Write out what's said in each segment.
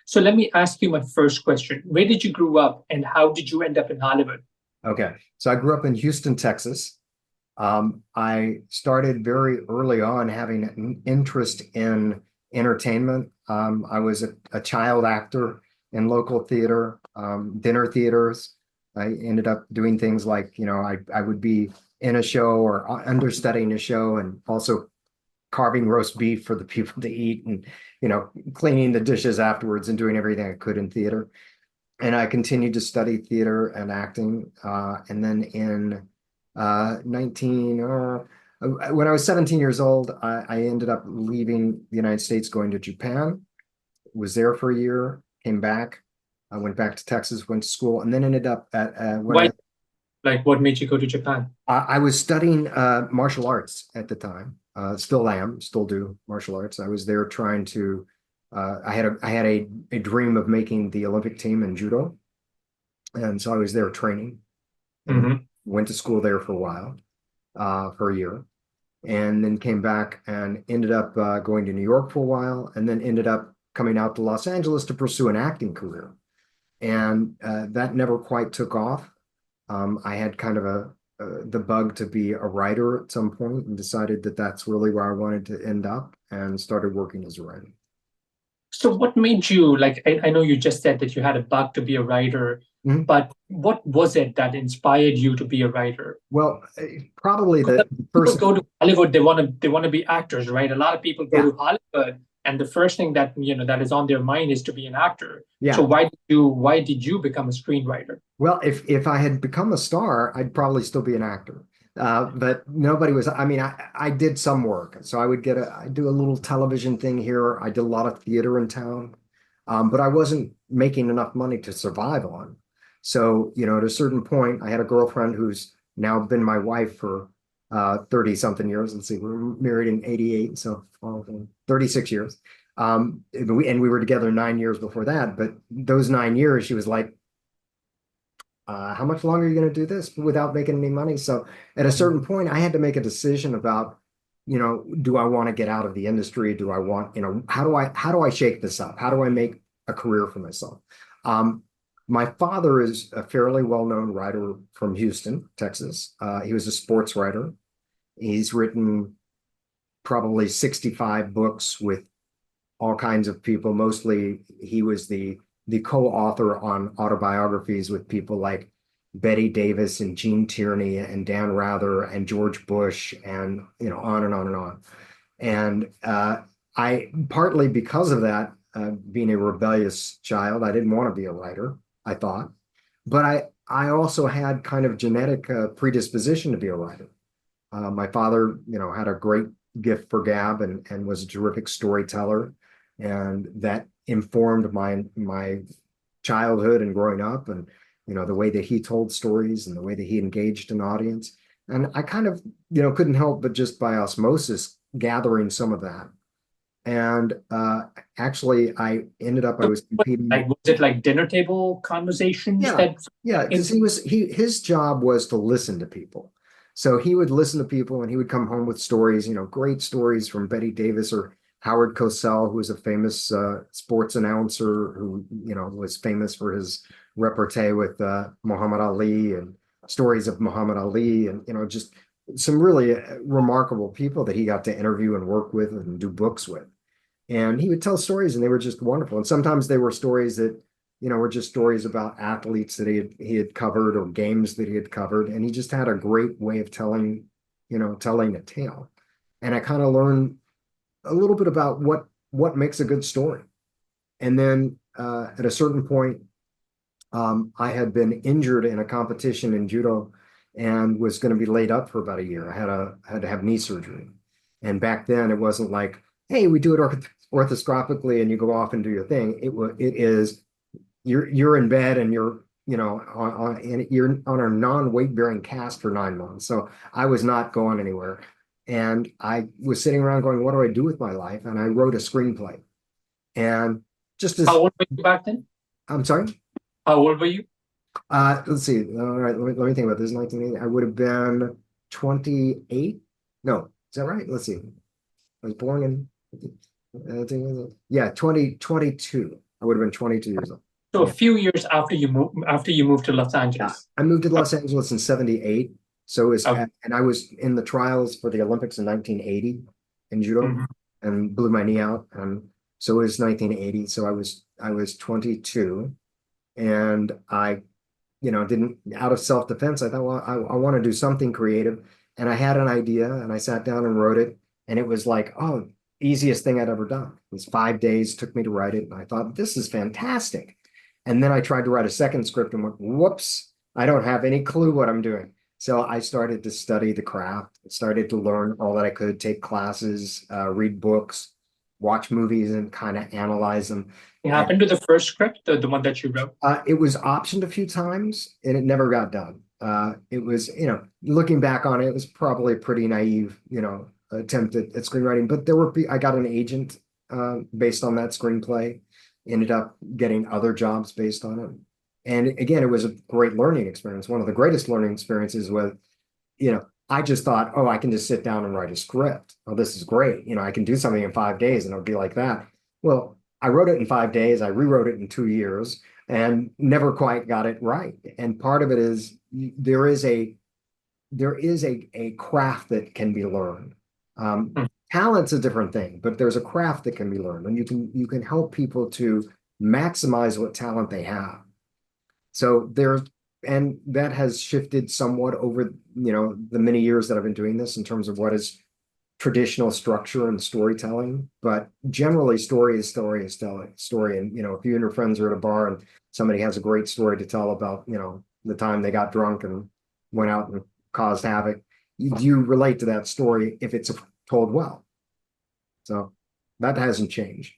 So let me ask you my first question. Where did you grow up and how did you end up in Hollywood? Okay. So I grew up in Houston, Texas. I started very early on having an interest in entertainment. I was a child actor in local theater, dinner theaters. I ended up doing things like, I would be in a show or understudying a show and also carving roast beef for the people to eat and, cleaning the dishes afterwards and doing everything I could in theater. And I continued to study theater and acting. And then in 19, when I was 17 years old, I ended up leaving the United States, going to Japan, was there for a year, came back. I went back to Texas, went to school, and then ended up at Why, like, what made you go to Japan? I was studying martial arts at the time. Still am, still do martial arts. I was there trying to. I had a dream of making the Olympic team in judo, and so I was there training, and Hmm. went to school there for a while, for a year, and then came back and ended up going to New York for a while, and then ended up coming out to Los Angeles to pursue an acting career, and that never quite took off. I had kind of the bug to be a writer at some point and decided that that's really where I wanted to end up and started working as a writer. So what made you like I know you just said that you had a bug to be a writer, Mhm. but what was it that inspired you to be a writer? Well, probably Because the people first, go to Hollywood, they want to be actors, right? A lot of people go yeah, to Hollywood, and the first thing that that is on their mind is to be an actor. So yeah. why did you become a screenwriter? Well, if I had become a star, I'd probably still be an actor. But nobody was, I mean, I did some work. So I do a little television thing here. I did a lot of theater in town. But I wasn't making enough money to survive on. So, at a certain point, I had a girlfriend who's now been my wife for 30 something years. Let's see, we were married in 88, so 36 years. And we were together 9 years before that. But those 9 years, she was like, how much longer are you going to do this without making any money? So at a certain point, I had to make a decision about, do I want to get out of the industry? Do I want, how do I shake this up? How do I make a career for myself? Um, my father is a fairly well-known writer from Houston, Texas. He was a sports writer. He's written probably 65 books with all kinds of people. Mostly he was the co-author on autobiographies with people like Betty Davis and Gene Tierney and Dan Rather and George Bush and on and on and on. And I partly because of that, being a rebellious child, I didn't want to be a writer, I thought, but I also had kind of genetic predisposition to be a writer. My father, had a great gift for gab and was a terrific storyteller, and that informed my childhood and growing up, and the way that he told stories and the way that he engaged an audience. And I kind of, couldn't help but just by osmosis gathering some of that. And actually, I was competing. Like, was it like dinner table conversations Yeah, that yeah, because his job was to listen to people. So he would listen to people and he would come home with stories, great stories from Betty Davis or Howard Cosell, who was a famous sports announcer who, was famous for his repartee with Muhammad Ali and stories of Muhammad Ali and, just some really remarkable people that he got to interview and work with and do books with. And he would tell stories and they were just wonderful. And sometimes they were stories that, were just stories about athletes that he had covered or games that he had covered. And he just had a great way of telling a tale. And I kind of learned a little bit about what makes a good story. And then at a certain point, I had been injured in a competition in judo and was going to be laid up for about a year. I had to have knee surgery. And back then it wasn't like, hey, we do it orthoscopically and you go off and do your thing. It is you're in bed and you're on a non-weight bearing cast for 9 months. So I was not going anywhere. And I was sitting around going, what do I do with my life? And I wrote a screenplay. And just how as old were you back then? I'm sorry. How old were you? Let's see. All right, let me think about this. 1980. I would have been 28. No, is that right? Let's see. I was born in yeah, 2022. I would have been 22 years old. So a Yeah. few years after you moved to Los Angeles. I moved to Los Angeles in 78. So it was, Okay. and I was in the trials for the Olympics in 1980 in judo Mhm. and blew my knee out. And so it was 1980. So I was 22, and I, didn't, out of self-defense, I thought, well, I want to do something creative. And I had an idea and I sat down and wrote it. And it was like, oh, easiest thing I'd ever done. It was 5 days, took me to write it. And I thought, this is fantastic. And then I tried to write a second script and went, whoops, I don't have any clue what I'm doing. So I started to study the craft, started to learn all that I could, take classes, read books, watch movies, and kind of analyze them. What happened to the first script, the one that you wrote? It was optioned a few times and it never got done. It was, looking back on it, it was probably a pretty naive, attempt at screenwriting, but I got an agent based on that screenplay, ended up getting other jobs based on it. And again, it was a great learning experience. One of the greatest learning experiences was, I just thought, oh, I can just sit down and write a script. Oh, this is great. I can do something in 5 days and it'll be like that. Well, I wrote it in 5 days. I rewrote it in 2 years and never quite got it right. And part of it is there is a craft that can be learned. Hmm. Talent's a different thing, but there's a craft that can be learned, and you can help people to maximize what talent they have. So and that has shifted somewhat over, the many years that I've been doing this in terms of what is traditional structure and storytelling. But generally, story is story is story. And, if you and your friends are at a bar and somebody has a great story to tell about, the time they got drunk and went out and caused havoc, you relate to that story if it's told well. So that hasn't changed.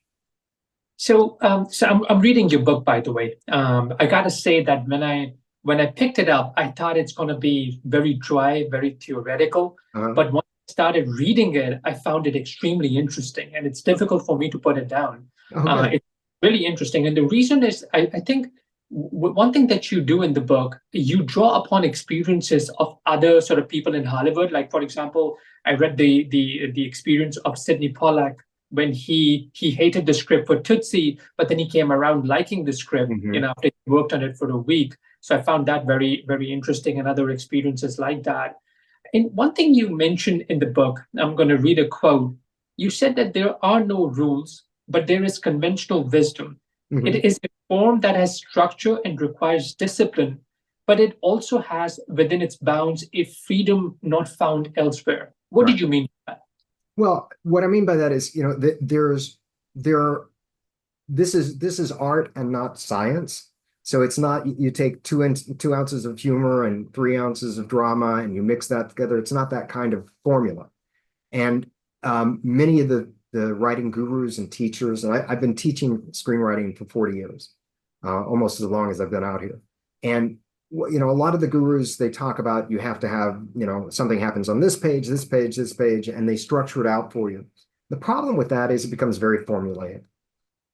So, I'm reading your book, by the way. I gotta say that when I picked it up, I thought it's gonna be very dry, very theoretical. But when I started reading it, I found it extremely interesting, and it's difficult for me to put it down. Okay. It's really interesting, and the reason is I think one thing that you do in the book, you draw upon experiences of other sort of people in Hollywood. Like, for example, I read the experience of Sidney Pollack when he hated the script for Tootsie, but then he came around liking the script, after he worked on it for a week. So I found that very, very interesting, and other experiences like that. And one thing you mentioned in the book, I'm going to read a quote. You said that there are no rules, but there is conventional wisdom. It is a form that has structure and requires discipline, but it also has within its bounds a freedom not found elsewhere. What did you mean by that? Well, what I mean by that is, this is art and not science. So it's not, you take 2 ounces of humor and 3 ounces of drama and you mix that together. It's not that kind of formula. And many of the writing gurus and teachers, and I've been teaching screenwriting for 40 years, almost as long as I've been out here. And a lot of the gurus, they talk about you have to have, something happens on this page, this page, this page, and they structure it out for you. The problem with that is it becomes very formulaic.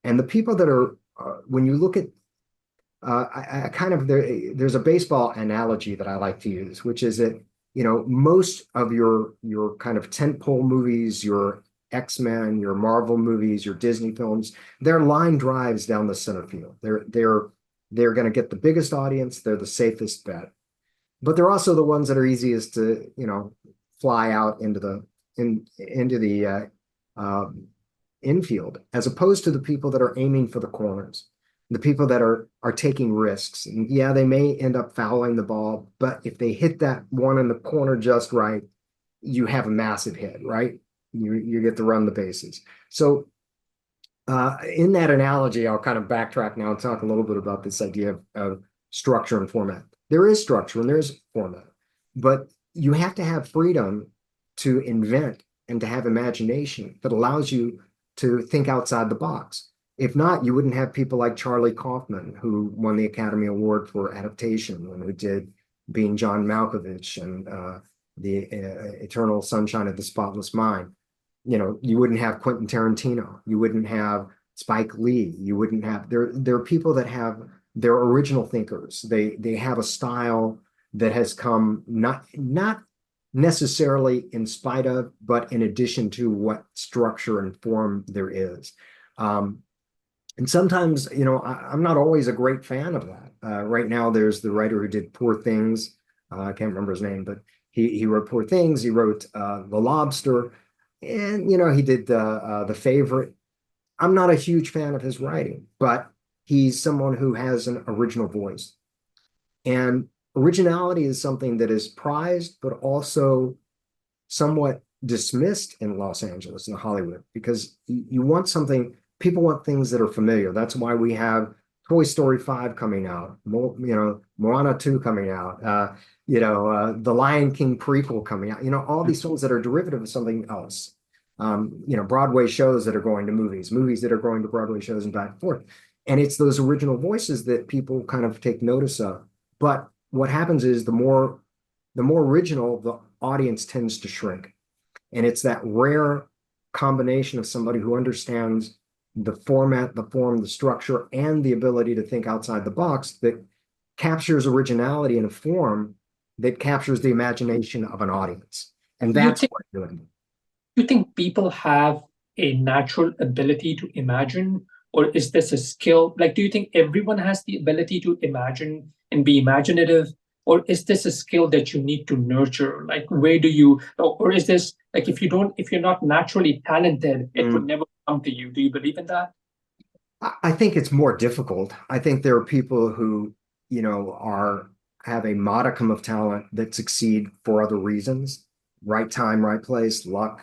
And the people that are, when you look at, there's a baseball analogy that I like to use, which is that, most of your kind of tentpole movies, your X-Men, your Marvel movies, your Disney films, they're line drives down the center field. They're going to get the biggest audience. They're the safest bet, but they're also the ones that are easiest to, fly out into the infield, as opposed to the people that are aiming for the corners, the people that are taking risks. And yeah, they may end up fouling the ball, but if they hit that one in the corner just right, you have a massive hit, right? You get to run the bases. So in that analogy, I'll kind of backtrack now and talk a little bit about this idea of structure and format. There is structure and there's format, but you have to have freedom to invent and to have imagination that allows you to think outside the box. If not, you wouldn't have people like Charlie Kaufman, who won the Academy Award for adaptation and who did Being John Malkovich and the Eternal Sunshine of the Spotless Mind. You wouldn't have Quentin Tarantino. You wouldn't have Spike Lee. You wouldn't have, there are people that have, they're original thinkers. They have a style that has come not necessarily in spite of, but in addition to what structure and form there is. And sometimes, I'm not always a great fan of that. Right now, there's the writer who did Poor Things. I can't remember his name, but he wrote Poor Things. He wrote The Lobster, and he did The Favorite. I'm not a huge fan of his writing, but he's someone who has an original voice. And originality is something that is prized, but also somewhat dismissed in Los Angeles and Hollywood, because you want something, people want things that are familiar. That's why we have Toy Story 5 coming out, Moana 2 coming out, the Lion King prequel coming out, all these films that are derivative of something else. Broadway shows that are going to movies that are going to Broadway shows, and back and forth. And it's those original voices that people kind of take notice of. But what happens is the more original, the audience tends to shrink. And it's that rare combination of somebody who understands the format, the form, the structure, and the ability to think outside the box that captures originality in a form that captures the imagination of an audience. And that's what we're doing. Do you think people have a natural ability to imagine, or is this a skill? Like, do you think everyone has the ability to imagine and be imaginative? Or is this a skill that you need to nurture? Like, where do you, or is this like, if you're not naturally talented, it would never come to you? Do you believe in that? I think it's more difficult. I think there are people who, have a modicum of talent that succeed for other reasons. Right time, right place, luck,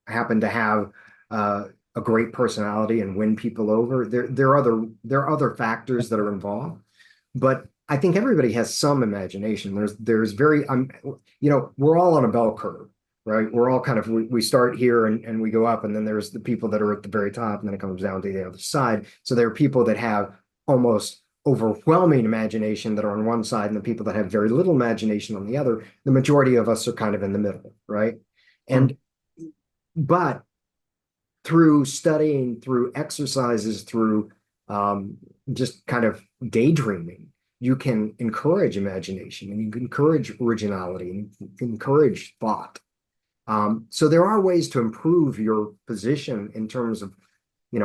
happen to have a great personality and win people over. There are other factors that are involved, but I think everybody has some imagination. There's we're all on a bell curve, right? We're all kind of, we start here and we go up, and then there's the people that are at the very top, and then it comes down to the other side. So there are people that have almost overwhelming imagination that are on one side, and the people that have very little imagination on the other. The majority of us are kind of in the middle, right? And but through studying, through exercises, through just kind of daydreaming, you can encourage imagination, and you can encourage originality, and you can encourage thought. So there are ways to improve your position in terms of,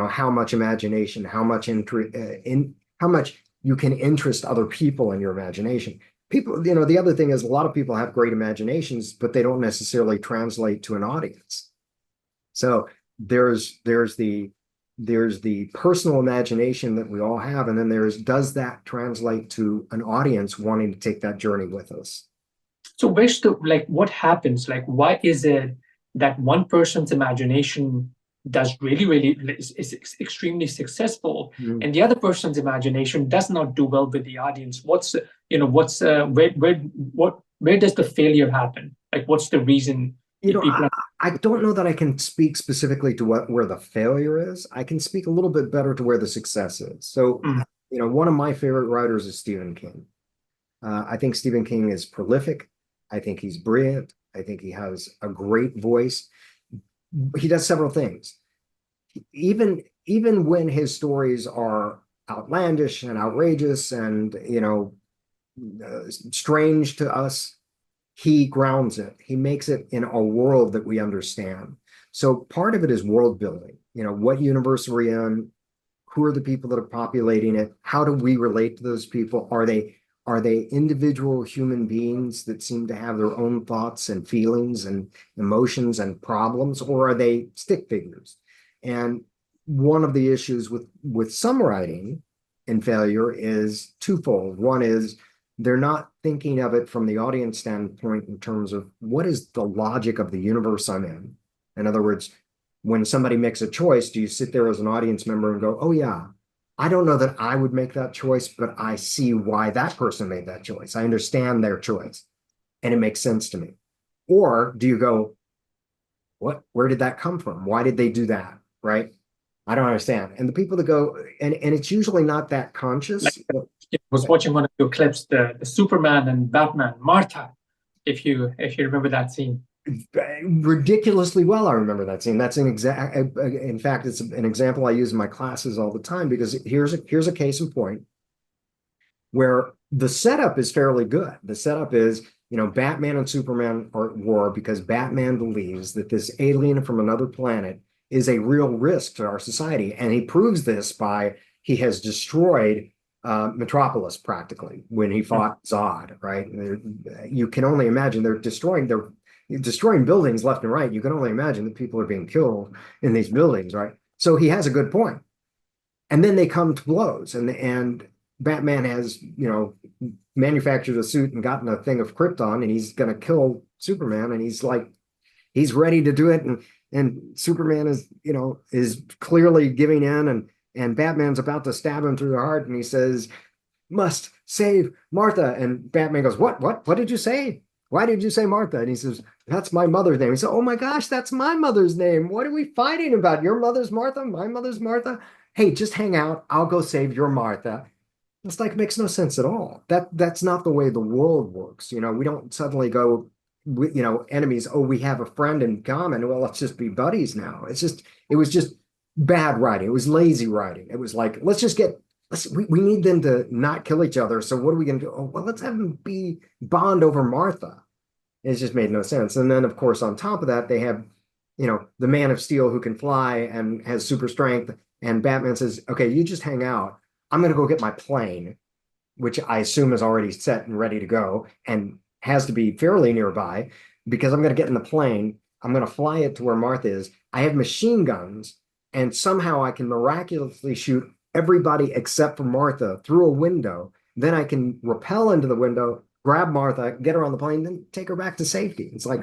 how much imagination, how much how much you can interest other people in your imagination. People, the other thing is, a lot of people have great imaginations, but they don't necessarily translate to an audience. So there's the personal imagination that we all have, and then does that translate to an audience wanting to take that journey with us? So what happens? Like, why is it that one person's imagination does really is extremely successful, and the other person's imagination does not do well with the audience? Where does the failure happen? Like, what's the reason? I don't know that I can speak specifically to where the failure is. I can speak a little bit better to where the success is. So, one of my favorite writers is Stephen King. I think Stephen King is prolific. I think he's brilliant. I think he has a great voice. He does several things. Even when his stories are outlandish and outrageous and, strange to us, he grounds it. He makes it in a world that we understand. So part of it is world building. What universe are we in? Who are the people that are populating it? How do we relate to those people? Are they individual human beings that seem to have their own thoughts and feelings and emotions and problems, or are they stick figures? And one of the issues with some writing and failure is twofold. One is, they're not thinking of it from the audience standpoint in terms of what is the logic of the universe I'm in. In other words, when somebody makes a choice, do you sit there as an audience member and go, oh yeah, I don't know that I would make that choice, but I see why that person made that choice. I understand their choice and it makes sense to me. Or do you go, where did that come from? Why did they do that? Right? I don't understand. And the people that go, and it's usually not that conscious. I was watching one of your clips, the Superman and Batman, Martha, if you remember that scene. Ridiculously well, I remember that scene. That's in fact, it's an example I use in my classes all the time, because here's a case in point where the setup is fairly good. The setup is, Batman and Superman are at war because Batman believes that this alien from another planet is a real risk to our society. And he proves this by he has destroyed Metropolis practically when he fought Zod, right? You can only imagine they're destroying buildings left and right. You can only imagine that people are being killed in these buildings, right? So he has a good point. And then they come to blows, and Batman has, manufactured a suit and gotten a thing of Krypton, and he's going to kill Superman, and he's ready to do it, and Superman is clearly giving in, and Batman's about to stab him through the heart, and he says, "Must save Martha." And Batman goes, "What did you say? Why did you say Martha?" And he says, "That's my mother's name." He said, "Oh my gosh, that's my mother's name. What are we fighting about? Your mother's Martha, my mother's Martha. Hey, just hang out. I'll go save your Martha." It's like, it makes no sense at all. That's not the way the world works. We don't suddenly go, enemies. Oh, we have a friend in common. Well, let's just be buddies now. It was just bad writing. It was lazy writing. It was like, we need them to not kill each other. So what are we going to do? Oh, well, let's have them bond over Martha. It just made no sense. And then, of course, on top of that, they have, the Man of Steel who can fly and has super strength. And Batman says, "Okay, you just hang out. I'm going to go get my plane," which I assume is already set and ready to go and has to be fairly nearby, because I'm going to get in the plane. I'm going to fly it to where Martha is. I have machine guns, and somehow I can miraculously shoot everybody except for Martha through a window. Then I can rappel into the window, grab Martha, get her on the plane, then take her back to safety. It's like,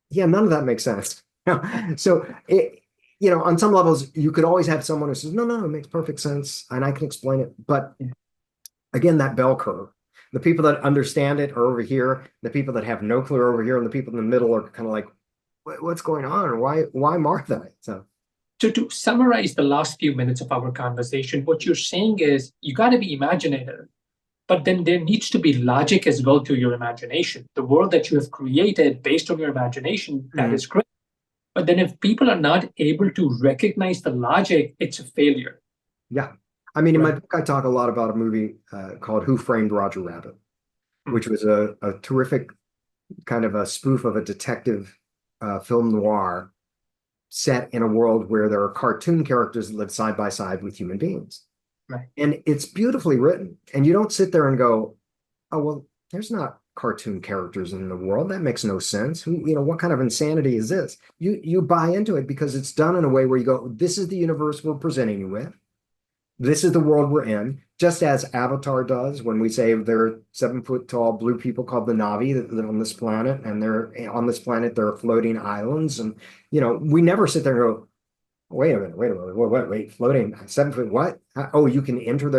yeah, none of that makes sense. So on some levels, you could always have someone who says, no, it makes perfect sense, and I can explain it. But again, that bell curve, the people that understand it are over here, the people that have no clue are over here, and the people in the middle are kind of like, what's going on? Why Martha? So to summarize the last few minutes of our conversation, what you're saying is you got to be imaginative, but then there needs to be logic as well to your imagination. The world that you have created based on your imagination, that is great. But then if people are not able to recognize the logic, it's a failure. Yeah. I mean, in my book, I talk a lot about a movie called Who Framed Roger Rabbit, which was a terrific kind of a spoof of a detective film noir set in a world where there are cartoon characters that live side by side with human beings. Right. And it's beautifully written. And you don't sit there and go, "Oh, well, there's not cartoon characters in the world. That makes no sense. What kind of insanity is this?" You buy into it because it's done in a way where you go, "This is the universe we're presenting you with. This is the world we're in," just as Avatar does when we say there are 7-foot tall blue people called the Na'vi that live on this planet, and they're on this planet, there are floating islands. And, we never sit there and go, wait a minute, wait, floating 7-foot, what? Oh, you can enter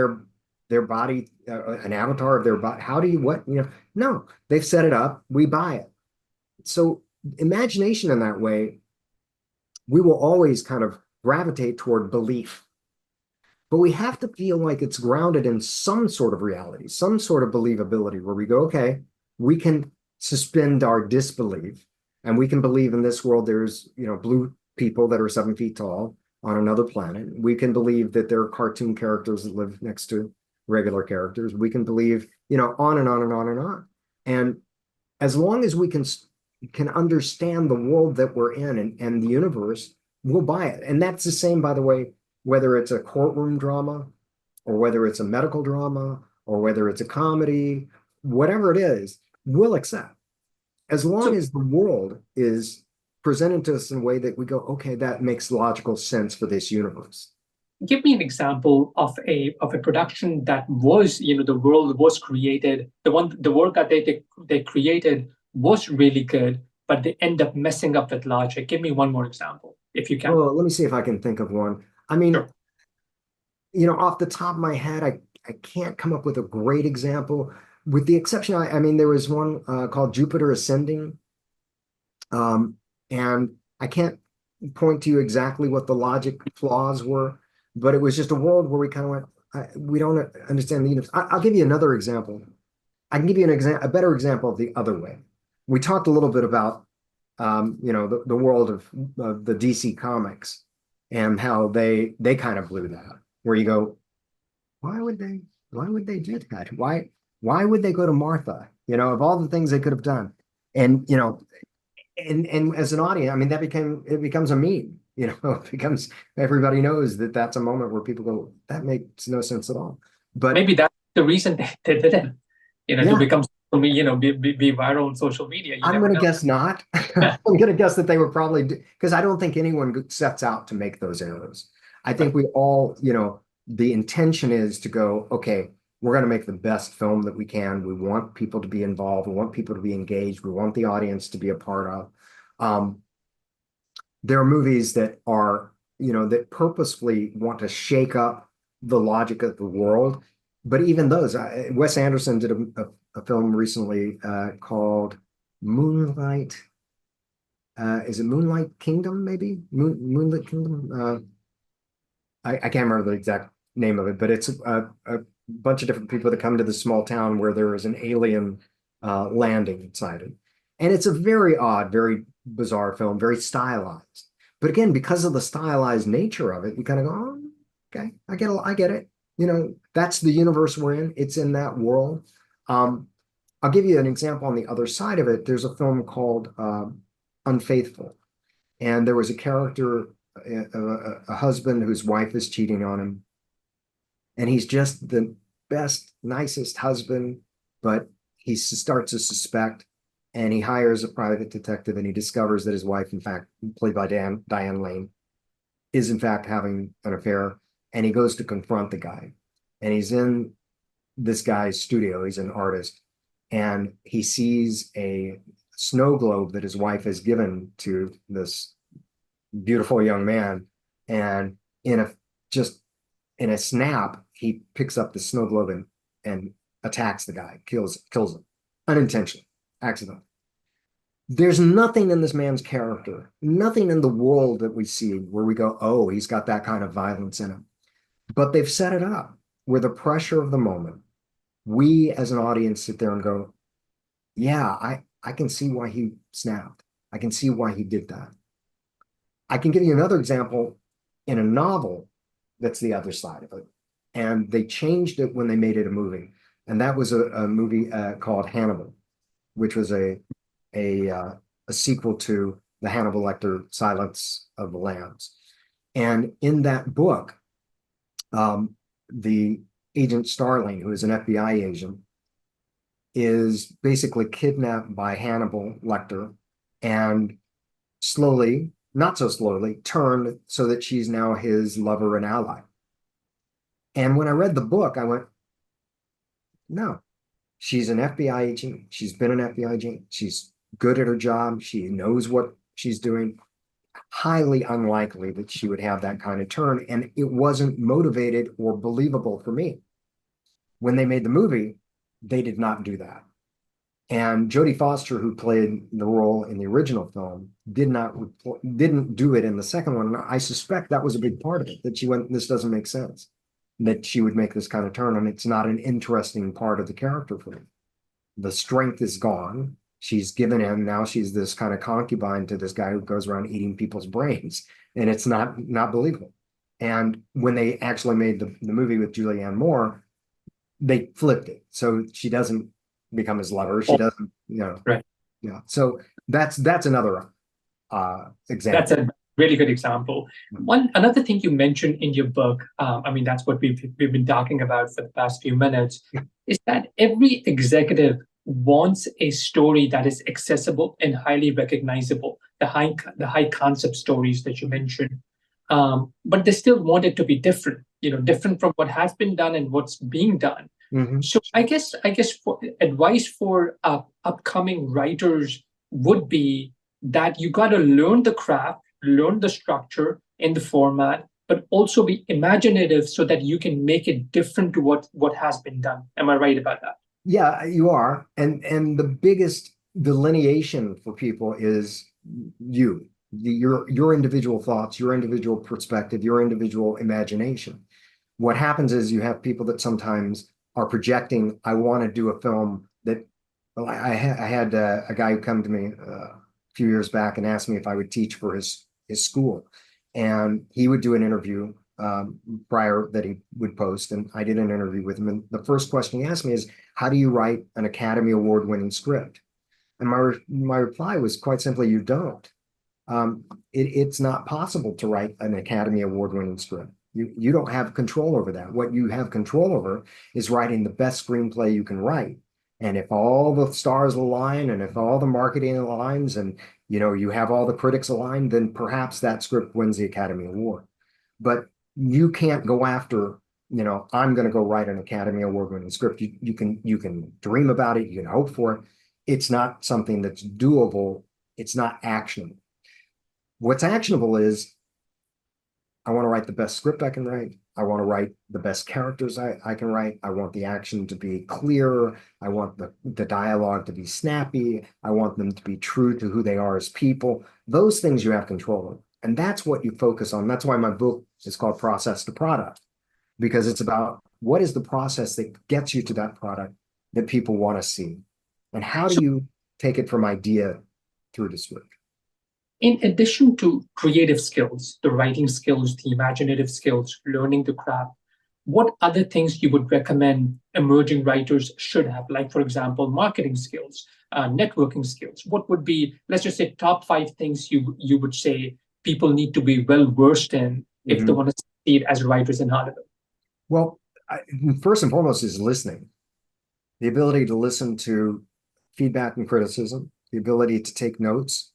their body, an avatar of their body. How do you, what? No, they've set it up. We buy it. So imagination in that way, we will always kind of gravitate toward belief. But we have to feel like it's grounded in some sort of reality, some sort of believability where we go, okay, we can suspend our disbelief, and we can believe in this world there's, blue people that are 7 feet tall on another planet. We can believe that there are cartoon characters that live next to regular characters. We can believe, on and on and on and on. And as long as we can understand the world that we're in and the universe, we'll buy it. And that's the same, by the way, whether it's a courtroom drama or whether it's a medical drama or whether it's a comedy, whatever it is, we'll accept. As long as the world is presented to us in a way that we go, okay, that makes logical sense for this universe. Give me an example of a production that was, the world was created, the work that they created was really good, but they end up messing up with logic. Give me one more example, if you can. Well, let me see if I can think of one. I mean, Sure. Off the top of my head, I can't come up with a great example, with the exception, I mean, there was one called Jupiter Ascending. And I can't point to you exactly what the logic flaws were, but it was just a world where we kind of went, we don't understand the universe. I'll give you another example. I can give you a better example of the other way. We talked a little bit about, the world of the DC comics and how they kind of blew that, where you go, why would they do that? Why would they go to Martha? Of all the things they could have done. And, and as an audience, I mean, it becomes a meme. You know, it becomes, everybody knows that that's a moment where people go, that makes no sense at all. But Maybe that's the reason they did it, to yeah, become, be viral on social media. You I'm never going to know. guess not. I'm going to guess that they were probably, because I don't think anyone sets out to make those errors. I think we all, the intention is to go, okay, we're going to make the best film that we can. We want people to be involved. We want people to be engaged. We want the audience to be a part of. Um, there are movies that are, that purposefully want to shake up the logic of the world. But even those, Wes Anderson did a film recently called Moonlight. Is it Moonlight Kingdom, maybe? Moonlight Kingdom? I can't remember the exact name of it, but it's a bunch of different people that come to this small town where there is an alien landing inside it. And it's a very odd, very bizarre film, very stylized. But again, because of the stylized nature of it, you kind of go, oh, okay, I get it. That's the universe we're in. It's in that world. I'll give you an example on the other side of it. There's a film called Unfaithful. And there was a character, a husband whose wife is cheating on him. And he's just the best, nicest husband, but he starts to suspect, and he hires a private detective, and he discovers that his wife, in fact, played by Diane Lane, is in fact having an affair. And he goes to confront the guy. And he's in this guy's studio. He's an artist. And he sees a snow globe that his wife has given to this beautiful young man. And just in a snap, he picks up the snow globe and attacks the guy, kills him unintentionally, accidentally. There's nothing in this man's character, nothing in the world that we see where we go, oh, he's got that kind of violence in him. But they've set it up where the pressure of the moment, we as an audience sit there and go, yeah, I can see why he snapped. I can see why he did that. I can give you another example in a novel that's the other side of it. And they changed it when they made it a movie. And that was a movie called Hannibal, which was a sequel to the Hannibal Lecter Silence of the Lambs. And in that book, the agent Starling, who is an FBI agent, is basically kidnapped by Hannibal Lecter and slowly, not so slowly, turned so that she's now his lover and ally. And when I read the book, I went, no, she's an FBI agent. She's been an FBI agent. She's good at her job. She knows what she's doing. Highly unlikely that she would have that kind of turn. And it wasn't motivated or believable for me. When they made the movie, they did not do that. And Jodie Foster, who played the role in the original film, didn't do it in the second one. I suspect that was a big part of it, that she went, this doesn't make sense, that she would make this kind of turn, and it's not an interesting part of the character for me. The strength is gone. She's given in. Now she's this kind of concubine to this guy who goes around eating people's brains, and it's not believable. And when they actually made the movie with Julianne Moore, they flipped it. So she doesn't become his lover. She doesn't, Right. Yeah. So that's another example. That's a really good example. Another thing you mentioned in your book, that's what we've been talking about for the past few minutes, is that every executive wants a story that is accessible and highly recognizable, the high concept stories that you mentioned. But they still want it to be different, different from what has been done and what's being done. Mm-hmm. So I guess for advice for upcoming writers would be that you got to learn the craft, learn the structure and the format, but also be imaginative so that you can make it different to what has been done. Am I right about that? Yeah, you are. And the biggest delineation for people is your individual thoughts, your individual perspective, your individual imagination. What happens is you have people that sometimes are projecting, I want to do a film that, well, I had a guy who come to me a few years back and asked me if I would teach for his school. And he would do an interview prior that he would post. And I did an interview with him. And the first question he asked me is, how do you write an Academy Award winning script? And my reply was quite simply, you don't. it's not possible to write an Academy Award-winning script. You don't have control over that. What you have control over is writing the best screenplay you can write. And if all the stars align, and if all the marketing aligns, and you have all the critics aligned, then perhaps that script wins the Academy Award. But you can't go after, I'm going to go write an Academy Award-winning script. You can dream about it, you can hope for it. It's not something that's doable. It's not actionable. What's actionable is, I want to write the best script I can write. I want to write the best characters I can write. I want the action to be clear. I want the dialogue to be snappy. I want them to be true to who they are as people. Those things you have control of. And that's what you focus on. That's why my book is called Process to Product, because it's about what is the process that gets you to that product that people want to see. And how do you take it from idea through to script? In addition to creative skills, the writing skills, the imaginative skills, learning the craft, what other things you would recommend emerging writers should have? Like, for example, marketing skills, networking skills. What would be, let's just say, top 5 things you would say people need to be well versed in if they want to succeed as writers in Hollywood? Well, first and foremost is listening. The ability to listen to feedback and criticism, the ability to take notes,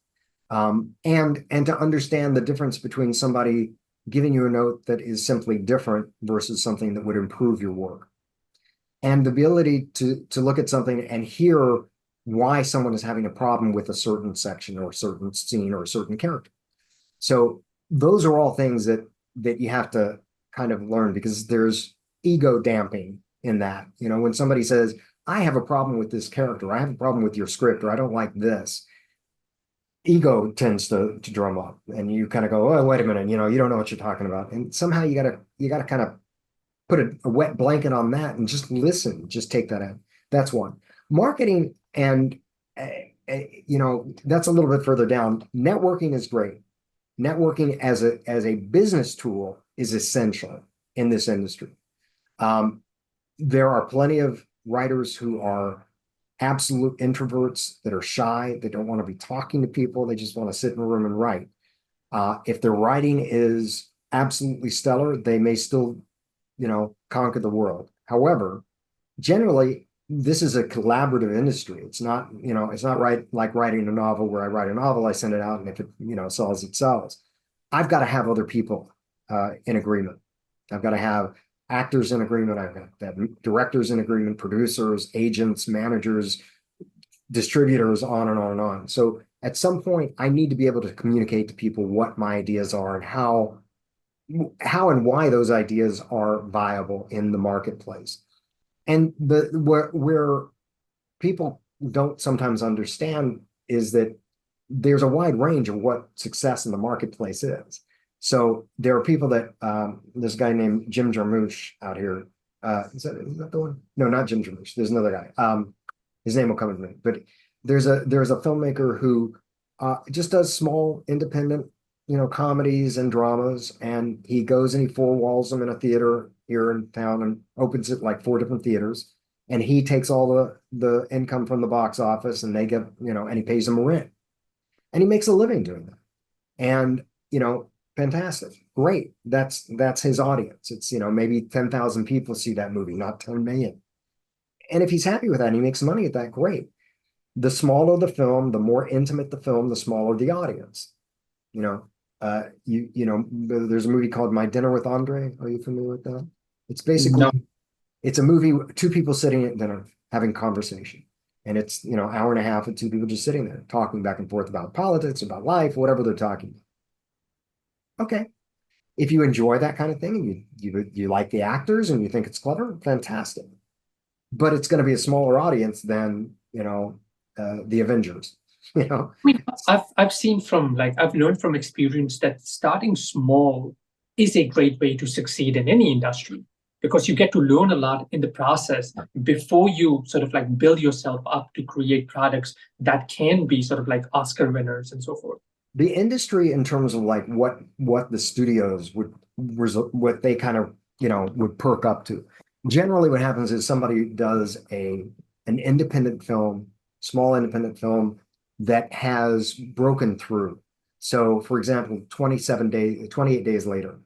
and to understand the difference between somebody giving you a note that is simply different versus something that would improve your work. And the ability to look at something and hear why someone is having a problem with a certain section or a certain scene or a certain character. So those are all things that you have to kind of learn, because there's ego damping in that. When somebody says, I have a problem with this character, I have a problem with your script, or I don't like this, ego tends to drum up, and you kind of go, oh, wait a minute, you don't know what you're talking about. And somehow you gotta kind of put a wet blanket on that and just listen, just take that in. That's one. Marketing, and that's a little bit further down. Networking is great. Networking as a business tool is essential in this industry. There are plenty of writers who are absolute introverts, that are shy, that don't want to be talking to people. They just want to sit in a room and write. If their writing is absolutely stellar, they may still, conquer the world. However, generally, this is a collaborative industry. It's not, it's not like writing a novel where I write a novel, I send it out, and if it, sells, it sells. I've got to have other people in agreement. I've got to have actors in agreement. I've got to have directors in agreement, producers, agents, managers, distributors, on and on and on. So at some point, I need to be able to communicate to people what my ideas are and how and why those ideas are viable in the marketplace. And where people don't sometimes understand is that there's a wide range of what success in the marketplace is. So there are people that, this guy named Jim Jarmusch out here. Is that the one? No, not Jim Jarmusch. There's another guy. His name will come to me. But there's a filmmaker who just does small independent, comedies and dramas, and he goes and he four walls them in a theater here in town and opens it like 4 different theaters. And he takes all the income from the box office, and they get, and he pays them a rent. And he makes a living doing that. And, fantastic. Great. That's his audience. It's, maybe 10,000 people see that movie, not 10 million. And if he's happy with that and he makes money at that, great. The smaller the film, the more intimate the film, the smaller the audience. There's a movie called My Dinner with Andre. Are you familiar with that? It's basically, it's a movie, 2 people sitting at dinner having conversation. And it's, hour and a half of 2 people just sitting there talking back and forth about politics, about life, whatever they're talking about. Okay. If you enjoy that kind of thing, and you like the actors and you think it's clever, fantastic. But it's going to be a smaller audience than, the Avengers, I mean, I've seen I've learned from experience that starting small is a great way to succeed in any industry, because you get to learn a lot in the process before you sort of build yourself up to create products that can be sort of like Oscar winners and so forth. The industry, in terms of what the studios what they kind of, would perk up to. Generally what happens is somebody does an independent film, small independent film that has broken through. So, for example, 28 days later,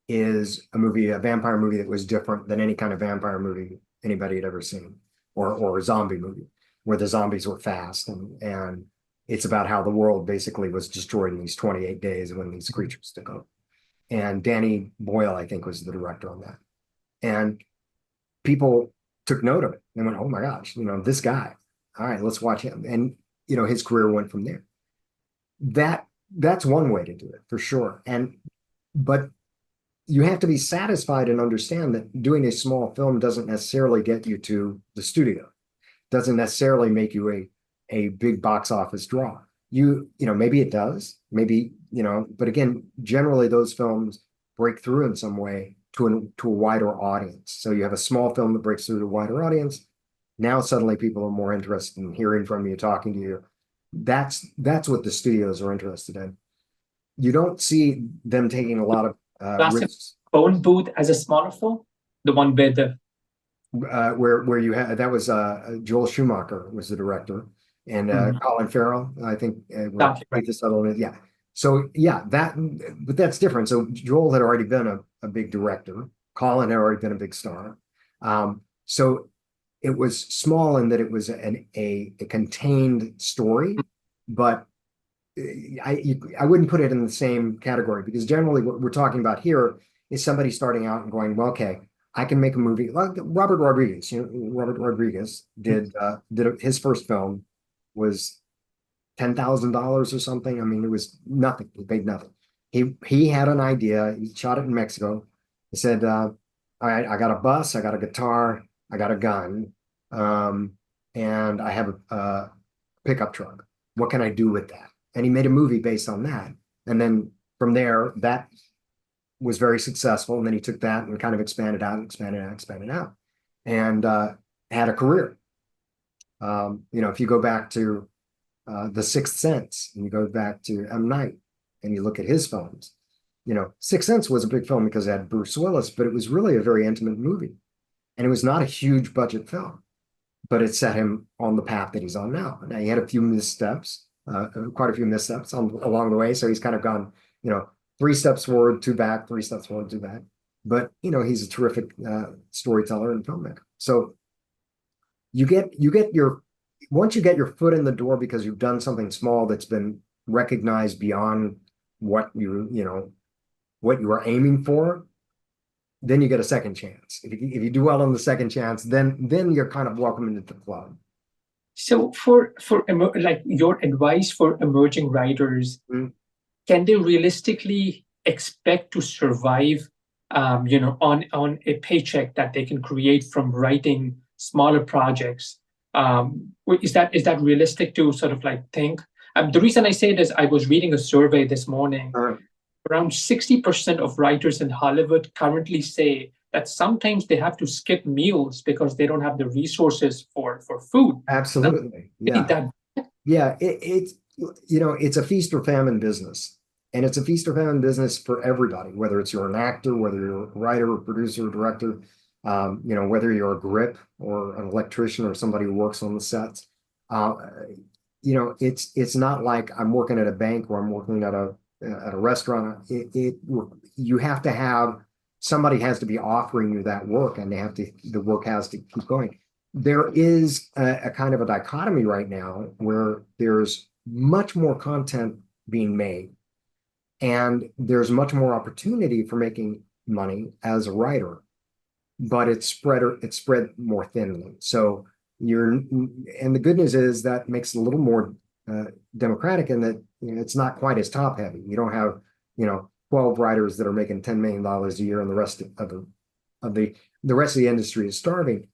is a vampire movie that was different than any kind of vampire movie anybody had ever seen, or a zombie movie where the zombies were fast, and it's about how the world basically was destroyed in these 28 days when these creatures took over. And Danny Boyle, I think, was the director on that. And people took note of it. They went, "Oh my gosh, this guy. All right, let's watch him." And his career went from there. That's one way to do it for sure. But you have to be satisfied and understand that doing a small film doesn't necessarily get you to the studio, doesn't necessarily make you a big box office draw. Maybe it does, maybe, but again, generally those films break through in some way to a wider audience. So you have a small film that breaks through to a wider audience. Now suddenly people are more interested in hearing from you, talking to you. That's what the studios are interested in. You don't see them taking a lot of risks. Phone Booth as a smaller film, the one where the where you had that was Joel Schumacher was the director, and Colin Farrell, I think, right. This other one, yeah. So yeah, but that's different. So Joel had already been a big director. Colin had already been a big star. So it was small in that it was a contained story, but I wouldn't put it in the same category, because generally what we're talking about here is somebody starting out and going, well, okay, I can make a movie. Like Robert Rodriguez, Robert Rodriguez did his first film was $10,000 or something. I mean, it was nothing. He paid nothing. He had an idea. He shot it in Mexico. He said, all right, I got a bus, I got a guitar, I got a gun, and I have a pickup truck. What can I do with that? And he made a movie based on that. And then from there, that was very successful. And then he took that and kind of expanded out, and had a career. If you go back to The Sixth Sense, and you go back to M. Night, and you look at his films, Sixth Sense was a big film because it had Bruce Willis, but it was really a very intimate movie. And it was not a huge budget film, but it set him on the path that he's on now. Now, he had a few missteps, quite a few missteps along the way. So he's kind of gone, 3 steps forward, 2 back, 3 steps forward, 2 back. But, he's a terrific storyteller and filmmaker. So once you get your foot in the door because you've done something small that's been recognized beyond what you are aiming for, then you get a second chance. If you do well on the second chance, then you're kind of welcome into the club. So for like your advice for emerging writers, can they realistically expect to survive, on a paycheck that they can create from writing smaller projects? Is that realistic to sort of like think? The reason I say this, I was reading a survey this morning. Around 60% of writers in Hollywood currently say that sometimes they have to skip meals because they don't have the resources for food. Absolutely. Yeah. Yeah. It's a feast or famine business. And it's a feast or famine business for everybody, whether you're an actor, whether you're a writer or producer or director, whether you're a grip or an electrician or somebody who works on the sets. It's not like I'm working at a bank or I'm working at a restaurant. You have to have, somebody has to be offering you that work, and the work has to keep going. There is a kind of a dichotomy right now where there's much more content being made, and there's much more opportunity for making money as a writer, but it's spread more thinly. So and the good news is that makes it a little more democratic in that it's not quite as top heavy. You don't have 12 writers that are making $10 million a year, and the rest of the industry is starving.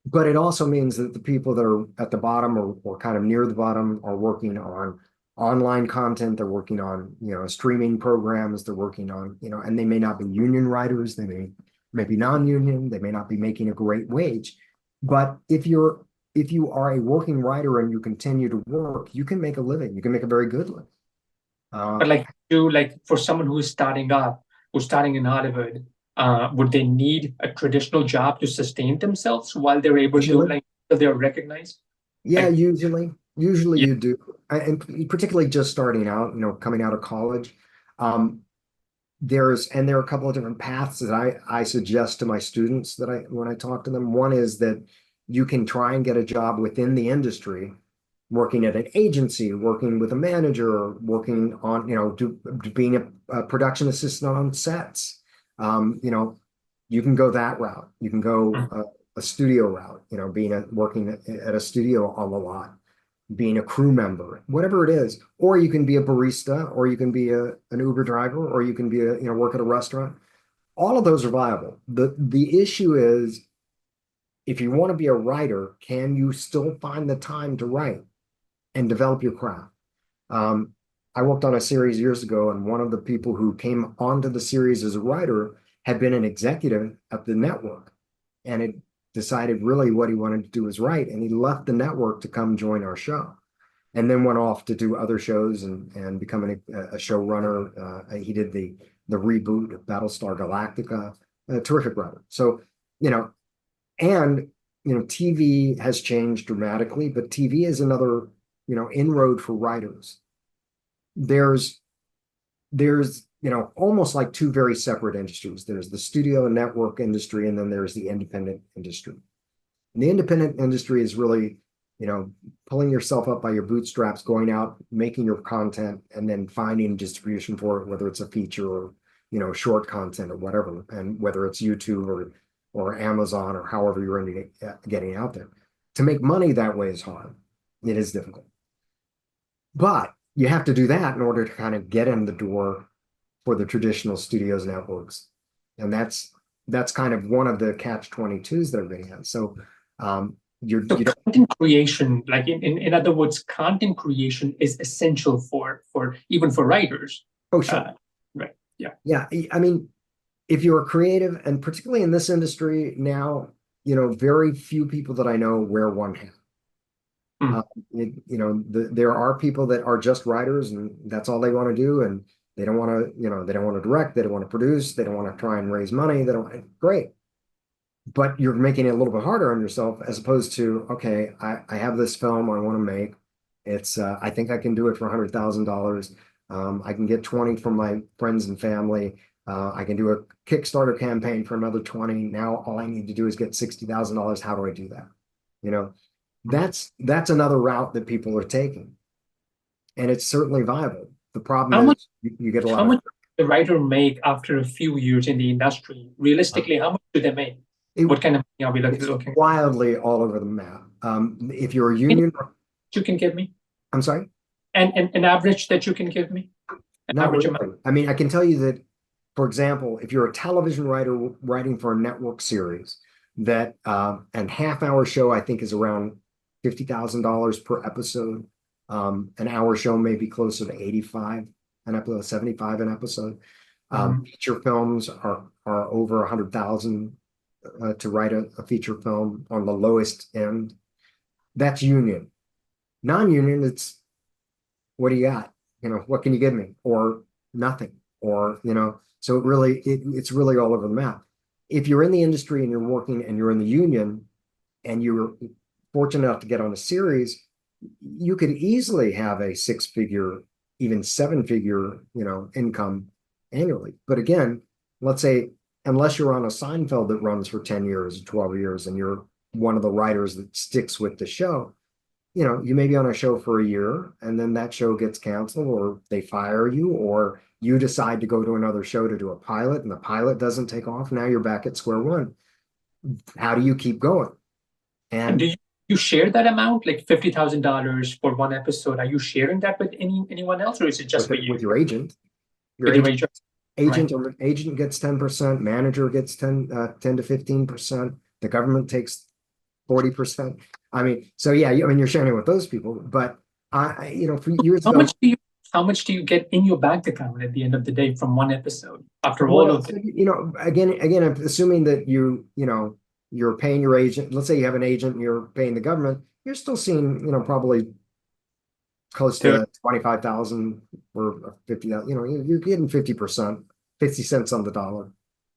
But it also means that the people that are at the bottom or kind of near the bottom are working on online content. They're working on streaming programs. They're working on and they may not be union writers. They may be non-union. They may not be making a great wage. But if you are a working writer and you continue to work, you can make a living. You can make a very good living. But for someone who's starting in Hollywood, would they need a traditional job to sustain themselves while they're able to, until they're recognized? Yeah, usually. Usually Yeah. you do, and particularly just starting out, coming out of college. Um, there are a couple of different paths that I suggest to my students that when I talk to them. One is that you can try and get a job within the industry, working at an agency, working with a manager, working on, being a production assistant on sets. You can go that route. You can go a studio route, working at a studio on the lot, being a crew member, whatever it is. Or you can be a barista, or you can be an Uber driver, or you can be work at a restaurant. All of those are viable. The issue is, if you want to be a writer, can you still find the time to write and develop your craft? Um, I worked on a series years ago, and one of the people who came onto the series as a writer had been an executive at the network, and had decided really what he wanted to do was write, and he left the network to come join our show, and then went off to do other shows and become a showrunner. He did the reboot of Battlestar Galactica. A terrific writer. So, and TV has changed dramatically, but TV is another inroad for writers. There's almost like two very separate industries. There's the studio and network industry, and then there's the independent industry. And the independent industry is really, pulling yourself up by your bootstraps, going out, making your content, and then finding distribution for it, whether it's a feature or, short content or whatever, and whether it's YouTube or Amazon or however you're getting out there. To make money that way is hard. It is difficult. But you have to do that in order to kind of get in the door for the traditional studios networks. And that's kind of one of the catch-22s that everybody has. So you don't. Content creation, like in other words, content creation is essential for even for writers. Oh, sure. Right. Yeah. Yeah. I mean, if you're a creative, and particularly in this industry now, very few people that I know wear one hat. There are people that are just writers, and that's all they want to do, and they don't want to, they don't want to direct, they don't want to produce, they don't want to try and raise money. They don't. Great, but you're making it a little bit harder on yourself, as opposed to, okay, I have this film I want to make. It's I think I can do it for $100,000. I can get 20 from my friends and family. I can do a Kickstarter campaign for another 20. Now all I need to do is get $60,000. How do I do that? That's another route that people are taking, and it's certainly viable. The problem is you get a lot. How much does the writer make after a few years in the industry? Realistically, how much do they make? What kind of money are we looking? Wildly all over the map. If you're a union, you can give me. I'm sorry. And an average that you can give me. Not really. I mean, I can tell you that, for example, if you're a television writer writing for a network series, that and half-hour show I think is around $50,000 per episode. An hour show may be closer to 85 an episode, 75 an episode. Feature films are over 100,000 to write a feature film on the lowest end. That's union. Non-union, it's what do you got? What can you give me? Or nothing. Or, so it's really all over the map. If you're in the industry and you're working and you're in the union and you're fortunate enough to get on a series, you could easily have a six-figure, even seven-figure, income annually. But again, let's say, unless you're on a Seinfeld that runs for 10 years, 12 years, and you're one of the writers that sticks with the show, you may be on a show for a year, and then that show gets canceled, or they fire you, or you decide to go to another show to do a pilot, and the pilot doesn't take off. Now you're back at square one. How do you keep going? And do you share that amount, like $50,000 for one episode? Are you sharing that with anyone else, or is it just with your agent? Agent gets 10%, manager gets 10 to 15%. The government takes 40%. I mean, so yeah, you're sharing it with those people, but for years ago. How much do you get in your bank account at the end of the day from one episode after all of it? Again, I'm assuming that you're paying your agent. Let's say you have an agent and you're paying the government, you're still seeing, probably close to 25,000 or 50,000, you're getting 50%, 50 cents on the dollar,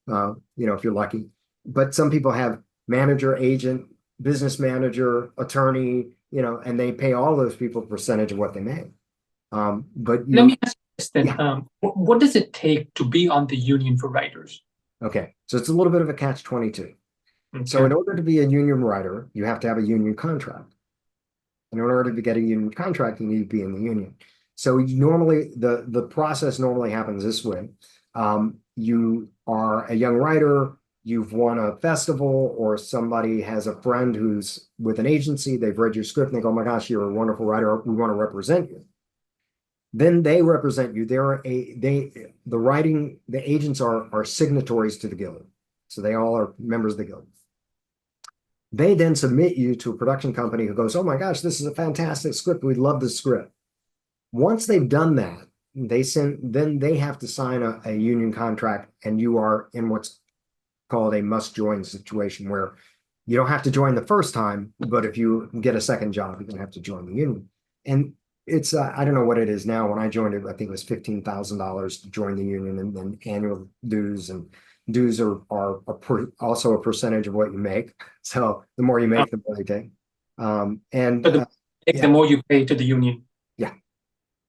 if you're lucky. But some people have manager, agent, business manager, attorney, and they pay all those people a percentage of what they make. But Let me ask you this then. yeah, What does it take to be on the union for writers? okay. So it's a little bit of a catch-22. So in Okay. order to be a union writer, you have to have a union contract. And in order to get a union contract, you need to be in the union. So normally the process normally happens this way. You are a young writer, you've won a festival, or somebody has a friend who's with an agency, they've read your script and they go, oh my gosh, you're a wonderful writer, we want to represent you. Then they represent you. The agents are signatories to the guild. So they all are members of the guild. They then submit you to a production company who goes, oh my gosh, this is a fantastic script. We love this script. Once they've done that, then they have to sign a union contract, and you are in what's called a must join situation, where you don't have to join the first time, but if you get a second job, you're going to have to join the union. And it's, I don't know what it is now. When I joined it, I think it was $15,000 to join the union, and then annual dues, and dues are also a percentage of what you make. So the more you make, the more they take. The more you pay to the union. Yeah.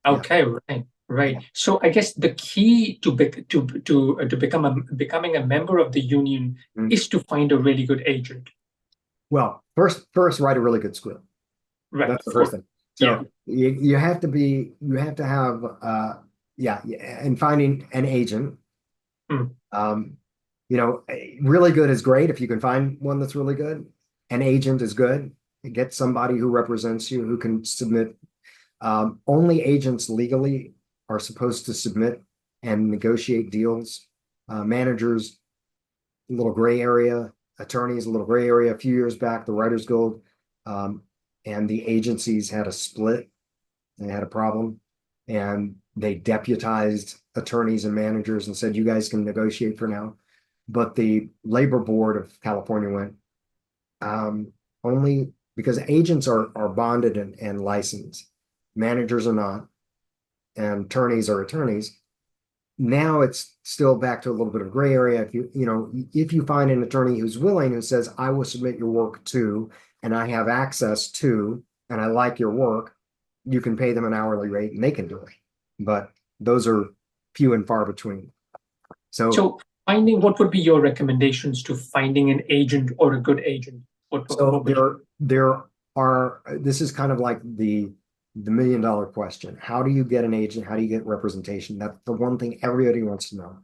Okay, yeah. Right. Yeah. So I guess the key to becoming a member of the union is to find a really good agent. Well, first write a really good script. Right. That's the first thing. So you have to have and finding an agent. Really good is great if you can find one that's really good. An agent is good. Get somebody who represents you, who can submit. Only agents legally are supposed to submit and negotiate deals. Managers, a little gray area. Attorneys, a little gray area. A few years back, the Writers Guild and the agencies had a split. They had a problem, and they deputized attorneys and managers and said, you guys can negotiate for now. But the Labor Board of California went, only because agents are bonded and licensed. Managers are not, and attorneys are attorneys. Now it's still back to a little bit of gray area. If you find an attorney who's willing, who says, I will submit your work to, and I have access to, and I like your work, you can pay them an hourly rate and they can do it. But those are few and far between. So what would be your recommendations to finding an agent or a good agent? This is kind of like the $1 million question. How do you get an agent? How do you get representation? That's the one thing everybody wants to know.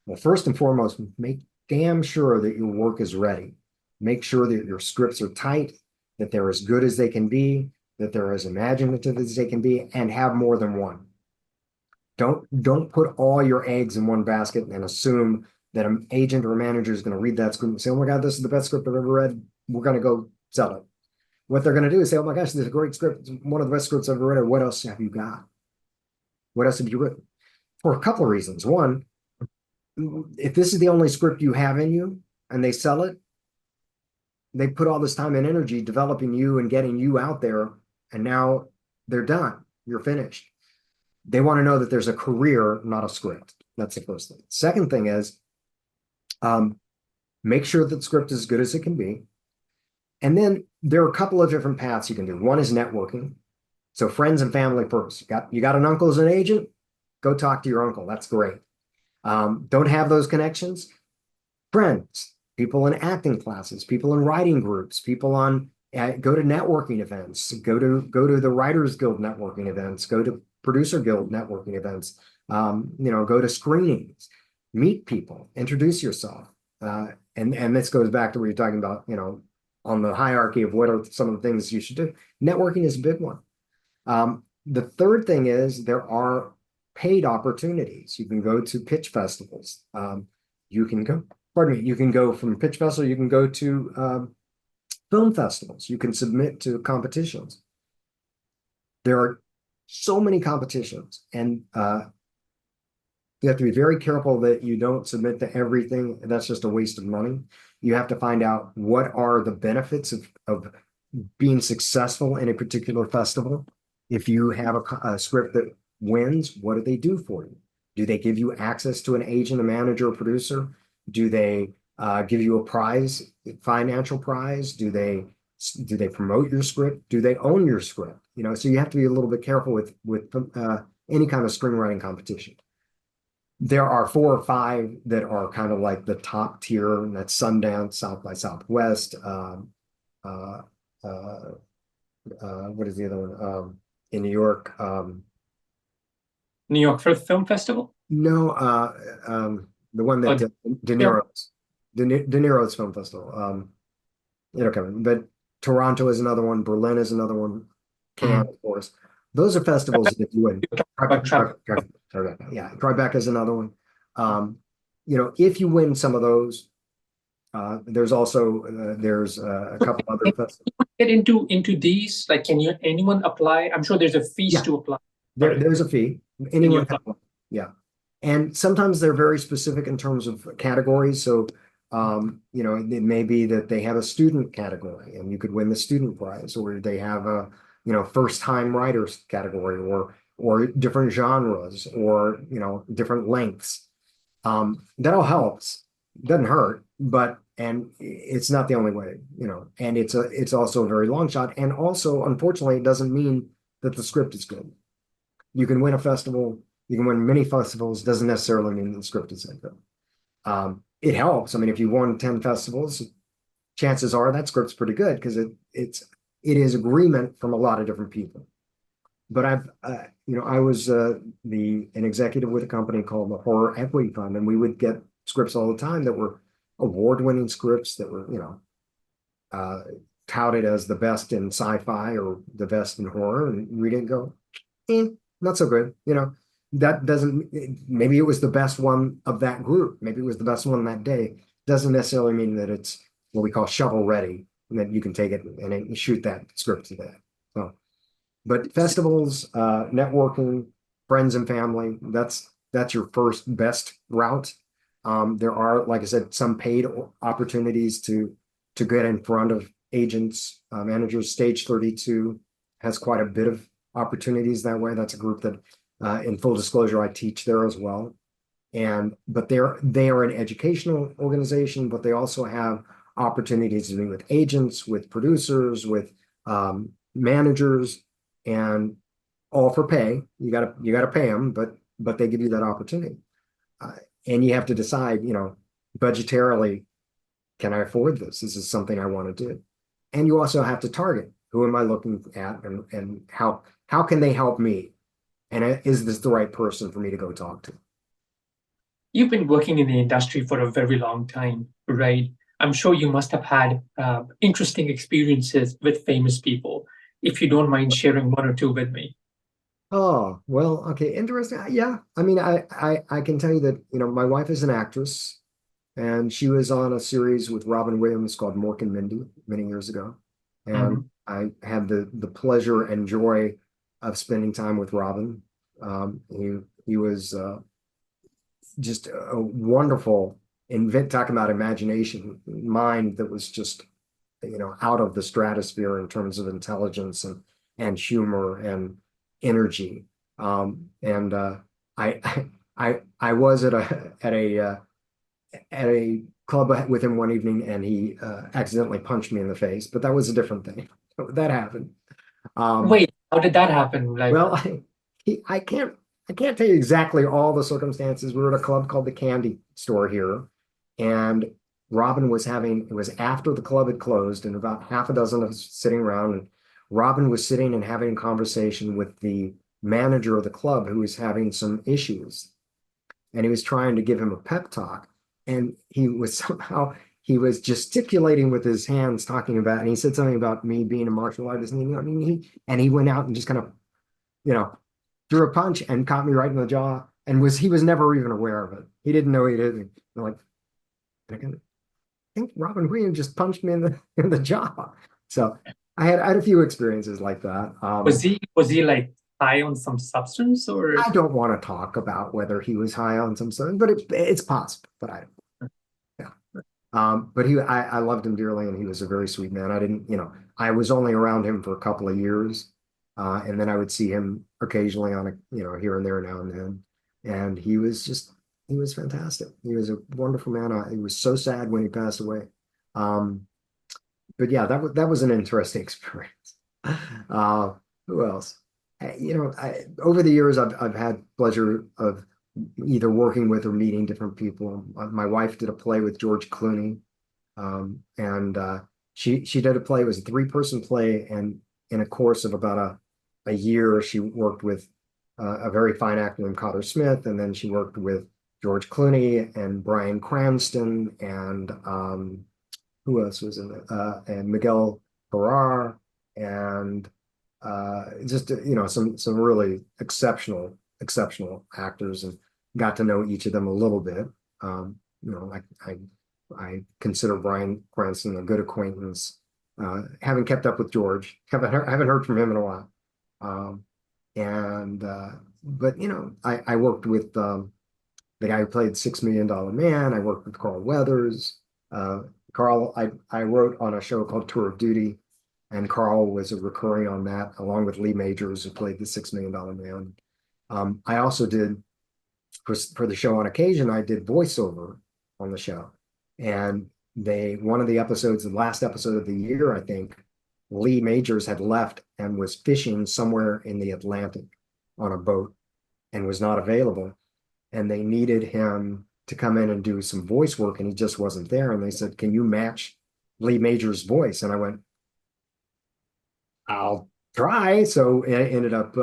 Well, first and foremost, make damn sure that your work is ready. Make sure that your scripts are tight, that they're as good as they can be, that they're as imaginative as they can be, and have more than one. Don't put all your eggs in one basket and assume that an agent or a manager is going to read that script and say, oh my God, this is the best script I've ever read. We're going to go sell it. What they're going to do is say, oh my gosh, this is a great script. It's one of the best scripts I've ever read. What else have you got? What else have you written? For a couple of reasons. One, if this is the only script you have in you and they sell it, they put all this time and energy developing you and getting you out there, and now they're done. You're finished. They want to know that there's a career, not a script. That's the first thing. Second thing is, make sure that the script is as good as it can be. And then there are a couple of different paths you can do. One is networking. So friends and family first. You got an uncle as an agent? Go talk to your uncle. That's great. Don't have those connections? Friends, people in acting classes, people in writing groups, people on go to networking events, go to the Writers Guild networking events, go to Producer Guild networking events, go to screenings, meet people, introduce yourself. And this goes back to what you're talking about, on the hierarchy of what are some of the things you should do. Networking is a big one. The third thing is there are paid opportunities. You can go to pitch festivals. You can go from pitch festival, you can go to film festivals. You can submit to competitions. There are so many competitions, and you have to be very careful that you don't submit to everything. That's just a waste of money. You have to find out what are the benefits of being successful in a particular festival. If you have a script that wins, what do they do for you? Do they give you access to an agent, a manager, a producer? Do they give you a prize, financial prize? Do they Do they promote your script? Do they own your script? You know, so you have to be a little bit careful with any kind of screenwriting competition. There are 4 or 5 that are kind of like the top tier, and that's Sundance, South by Southwest. Uh, uh, what is the other one? In New York. New York Film Festival? No, the one that De Yeah. Niro's, De Niro's Film Festival. You know, Kevin, but Toronto is another one. Berlin is another one. Cannes, of course. Those are festivals that you win. Yeah, Tribeca is another one. You know, if you win some of those, there's also there's a couple other festivals. Get into these? Like, can anyone apply? I'm sure there's a fees Yeah. to apply. There's a fee. Anyone can apply. Yeah. And sometimes they're very specific in terms of categories. So, you know, it may be that they have a student category and you could win the student prize, or they have a, you know, first time writers category, or different genres, or, you know, different lengths. That all helps. Doesn't hurt, and it's not the only way, you know, and it's also a very long shot. And also, unfortunately, it doesn't mean that the script is good. You can win a festival, you can win many festivals, doesn't necessarily mean the script is that good. It helps. I mean, if you won 10 festivals, chances are that script's pretty good because it is agreement from a lot of different people. But you know, I was an executive with a company called the Horror Equity Fund, and we would get scripts all the time that were award-winning scripts that were, you know, touted as the best in sci-fi or the best in horror, and we didn't go, not so good. You know, that doesn't, maybe it was the best one of that group. Maybe it was the best one that day. Doesn't necessarily mean that it's what we call shovel ready, and that you can take it and shoot that script to that. So, but festivals, networking, friends and family, that's your first best route. There are, like I said, some paid opportunities to get in front of agents, managers. Stage 32 has quite a bit of opportunities that way. That's a group that, in full disclosure, I teach there as well. But they are an educational organization, but they also have opportunities to meet with agents, with producers, with managers, and all for pay. You gotta pay them, but they give you that opportunity, and you have to decide, you know, budgetarily, can I afford this? This is something I want to do, and you also have to target who am I looking at, and how can they help me, and is this the right person for me to go talk to? You've been working in the industry for a very long time, right? I'm sure you must have had interesting experiences with famous people. If you don't mind sharing one or two with me. Oh, well, okay, interesting. Yeah, I mean, I can tell you that, you know, my wife is an actress, and she was on a series with Robin Williams called Mork and Mindy many years ago, and I had the pleasure and joy of spending time with Robin. He was just a wonderful talking about imagination, mind that was just, you know, out of the stratosphere in terms of intelligence and humor and energy. And I was at a club with him one evening, and he accidentally punched me in the face, but that was a different thing. That happened. Wait, how did that happen? Like, well, I can't tell you exactly all the circumstances. We were at a club called the Candy Store here, and Robin was it was after the club had closed, and about half a dozen of us sitting around, and Robin was sitting and having a conversation with the manager of the club, who was having some issues, and he was trying to give him a pep talk, and he was gesticulating with his hands, talking about, and he said something about me being a martial artist, and he went out and just kind of, you know, threw a punch and caught me right in the jaw, and he was never even aware of it. He didn't know he did. And I'm like, I think Robin Williams just punched me in the jaw. So I had a few experiences like that. was he like high on some substance, or? I don't want to talk about whether he was high on some sort, but it's possible. But I don't. Yeah. But I loved him dearly, and he was a very sweet man. I didn't, you know, I was only around him for a couple of years. And then I would see him occasionally on you know, here and there now and then. And he was fantastic. He was a wonderful man. He was so sad when he passed away. but yeah, that was an interesting experience. Who else? Over the years, I've had pleasure of either working with or meeting different people. My wife did a play with George Clooney, and she did a play. It was a three-person play, and in a course of about a year, she worked with a very fine actor named Cotter Smith, and then she worked with George Clooney and Bryan Cranston, and who else was in it? And Miguel Ferrar, and just some really exceptional actors, and got to know each of them a little bit. I consider Bryan Cranston a good acquaintance. Haven't kept up with George. Haven't heard from him in a while. And but I worked with the guy who played $6 Million Man. I worked with Carl Weathers. Carl, I wrote on a show called Tour of Duty, and Carl was a recurring on that, along with Lee Majors, who played the $6 Million Man. I also did for the show on occasion, I did voiceover on the show. And one of the episodes, the last episode of the year, I think, Lee Majors had left and was fishing somewhere in the Atlantic on a boat and was not available. And they needed him to come in and do some voice work, and he just wasn't there. And they said, "Can you match Lee Majors' voice?" And I went, "I'll try." So I ended up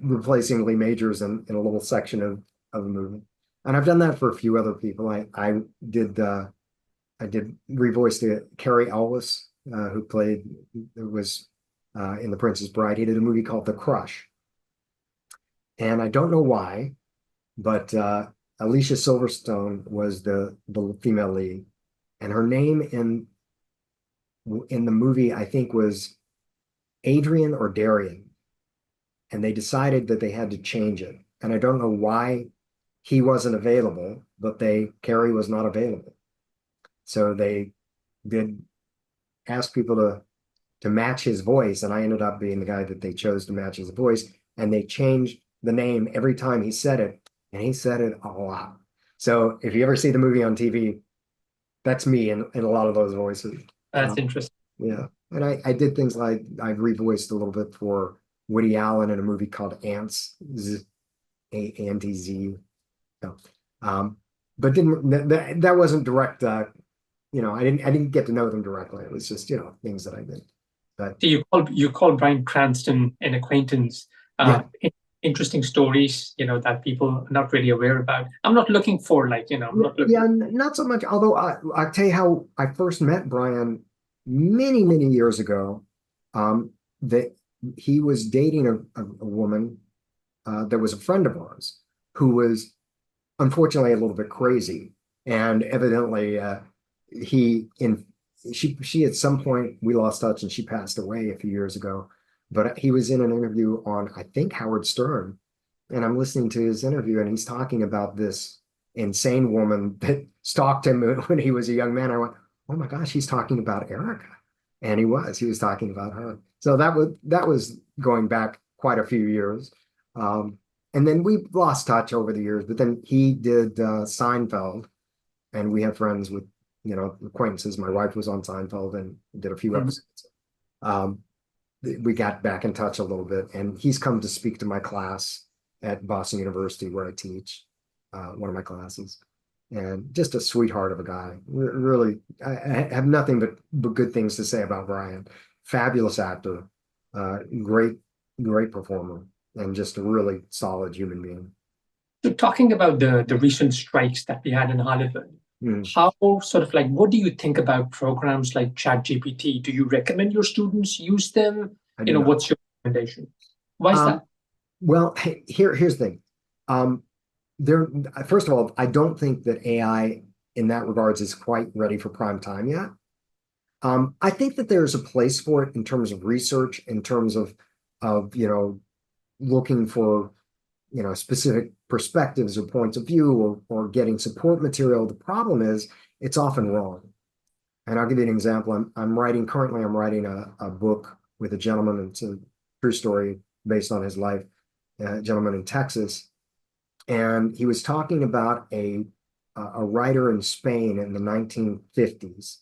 replacing Lee Majors in a little section of a movie. And I've done that for a few other people. I did revoiced Cary Elwes, who was in The Princess Bride. He did a movie called The Crush. And I don't know why, but Alicia Silverstone was the female lead. And her name in the movie, I think, was Adrian or Darian. And they decided that they had to change it. And I don't know why he wasn't available, but Cary was not available. So they did ask people to match his voice, and I ended up being the guy that they chose to match his voice. And they changed the name every time he said it, and he said it a lot. So if you ever see the movie on TV, that's me in a lot of those voices. That's interesting. Yeah. And I did things like I revoiced a little bit for Woody Allen in a movie called Ants, A-N-T-Z. So, but that wasn't direct. I didn't get to know them directly. It was just things that I did. But So you call Bryan Cranston an acquaintance. Yeah. Interesting stories, that people are not really aware about. I'm not looking for I'm not looking. Yeah, not so much. Although I'll tell you how I first met Bryan many, many years ago. That he was dating a woman that was a friend of ours who was unfortunately a little bit crazy, and evidently she at some point, we lost touch, and she passed away a few years ago. But he was in an interview on, I think, Howard Stern, and I'm listening to his interview, and he's talking about this insane woman that stalked him when he was a young man. I went, "Oh my gosh, he's talking about Erica," and he was talking about her. So that was going back quite a few years. And then we lost touch over the years, but then he did Seinfeld, and we have friends with, acquaintances. My wife was on Seinfeld and did a few episodes. We got back in touch a little bit, and he's come to speak to my class at Boston University where I teach one of my classes. And just a sweetheart of a guy. Really, I have nothing but good things to say about Bryan. Fabulous actor, great performer, and just a really solid human being. So talking about the recent strikes that we had in Hollywood, how what do you think about programs like ChatGPT? Do you recommend your students use them? What's your recommendation? Why is that? Well, here's the thing. First of all, I don't think that AI in that regards is quite ready for prime time yet. I think that there's a place for it in terms of research, in terms of looking for specific perspectives or points of view, or getting support material. The problem is it's often wrong. And I'll give you an example. I'm writing a book with a gentleman. It's a true story based on his life, a gentleman in Texas. And he was talking about a writer in Spain in the 1950s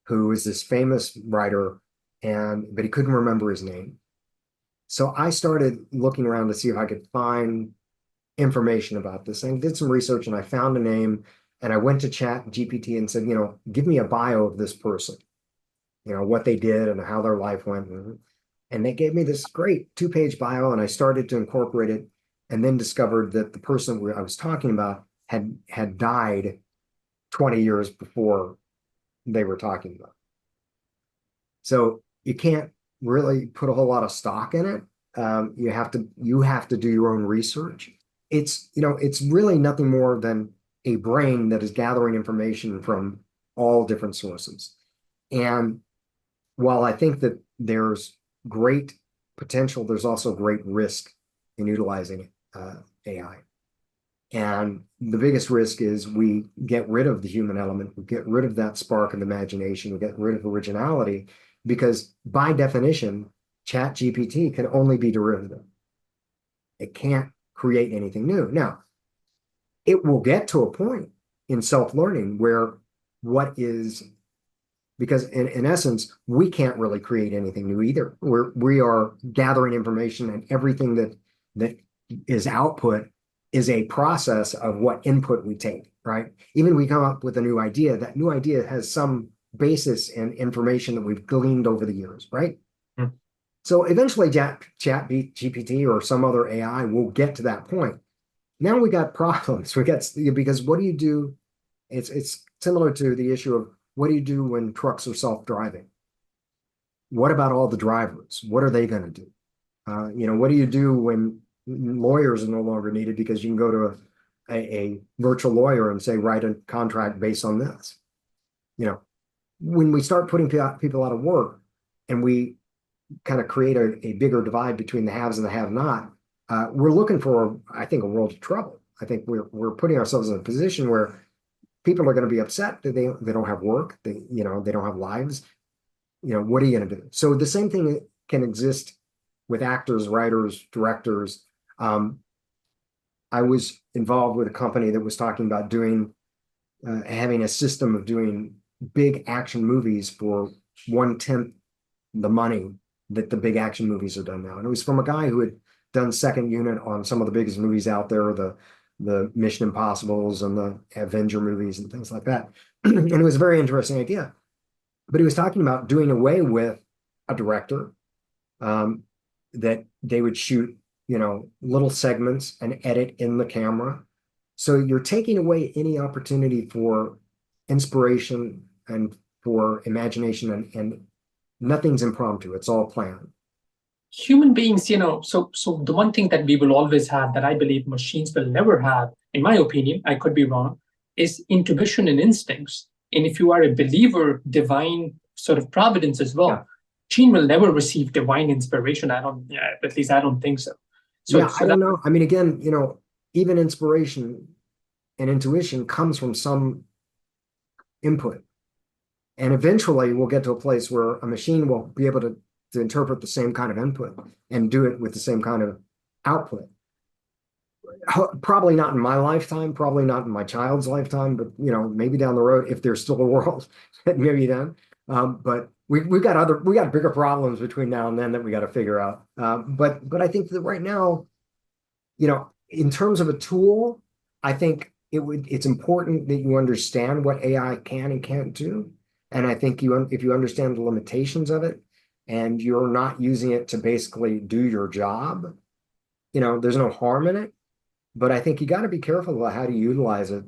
who is this famous writer, but he couldn't remember his name. So I started looking around to see if I could find information about this. I did some research and I found a name, and I went to Chat GPT and said, give me a bio of this person, what they did and how their life went. And they gave me this great 2-page bio, and I started to incorporate it, and then discovered that the person I was talking about had died 20 years before they were talking about. So you can't really put a whole lot of stock in it. You have to do your own research. It's really nothing more than a brain that is gathering information from all different sources. And while I think that there's great potential, there's also great risk in utilizing AI. And the biggest risk is we get rid of the human element, we get rid of that spark of imagination, we get rid of originality, because by definition, Chat GPT can only be derivative. It can't create anything new. Now, it will get to a point in self-learning where because in essence, we can't really create anything new either. We are gathering information, and everything that is output is a process of what input we take, right? Even we come up with a new idea, that new idea has some basis in information that we've gleaned over the years, right? Mm. So eventually Chat GPT or some other AI will get to that point. Now we got problems. Because what do you do? It's similar to the issue of what do you do when trucks are self-driving? What about all the drivers? What are they going to do? What do you do when lawyers are no longer needed because you can go to a virtual lawyer and say, write a contract based on this? When we start putting people out of work and we kind of create a bigger divide between the haves and the have-not, we're looking for, I think, a world of trouble. I think we're putting ourselves in a position where people are going to be upset that they don't have work, they don't have lives. What are you going to do? So the same thing can exist with actors, writers, directors. I was involved with a company that was talking about having a system of doing big action movies for 1/10 the money that the big action movies are done now. And it was from a guy who had done second unit on some of the biggest movies out there, the Mission Impossibles and the Avenger movies and things like that. And it was a very interesting idea. But he was talking about doing away with a director, that they would shoot, little segments and edit in the camera. So you're taking away any opportunity for inspiration and for imagination, and nothing's impromptu. It's all planned. Human beings, so the one thing that we will always have that I believe machines will never have, in my opinion, I could be wrong, is intuition and instincts. And if you are a believer, divine sort of providence as well, machine will never receive divine inspiration. At least I don't think so. I don't know. I mean, again, even inspiration and intuition comes from some input. And eventually we'll get to a place where a machine will be able to interpret the same kind of input and do it with the same kind of output. Probably not in my lifetime, probably not in my child's lifetime, but maybe down the road, if there's still a world, maybe then. But we got bigger problems between now and then that we got to figure out. But I think that right now, in terms of a tool, I think it's important that you understand what AI can and can't do. And I think if you understand the limitations of it, and you're not using it to basically do your job, there's no harm in it. But I think you got to be careful about how to utilize it.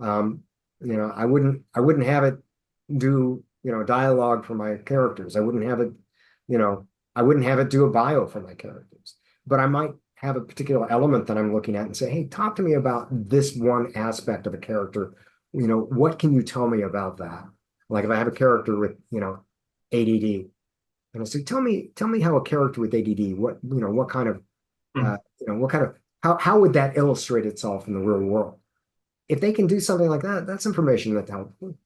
I wouldn't have it do, dialogue for my characters. I wouldn't have it do a bio for my characters. But I might have a particular element that I'm looking at and say, hey, talk to me about this one aspect of a character. What can you tell me about that? Like if I have a character with, ADD, and I say, tell me how a character with ADD, how would that illustrate itself in the real world? If they can do something like that, that's information that's helpful.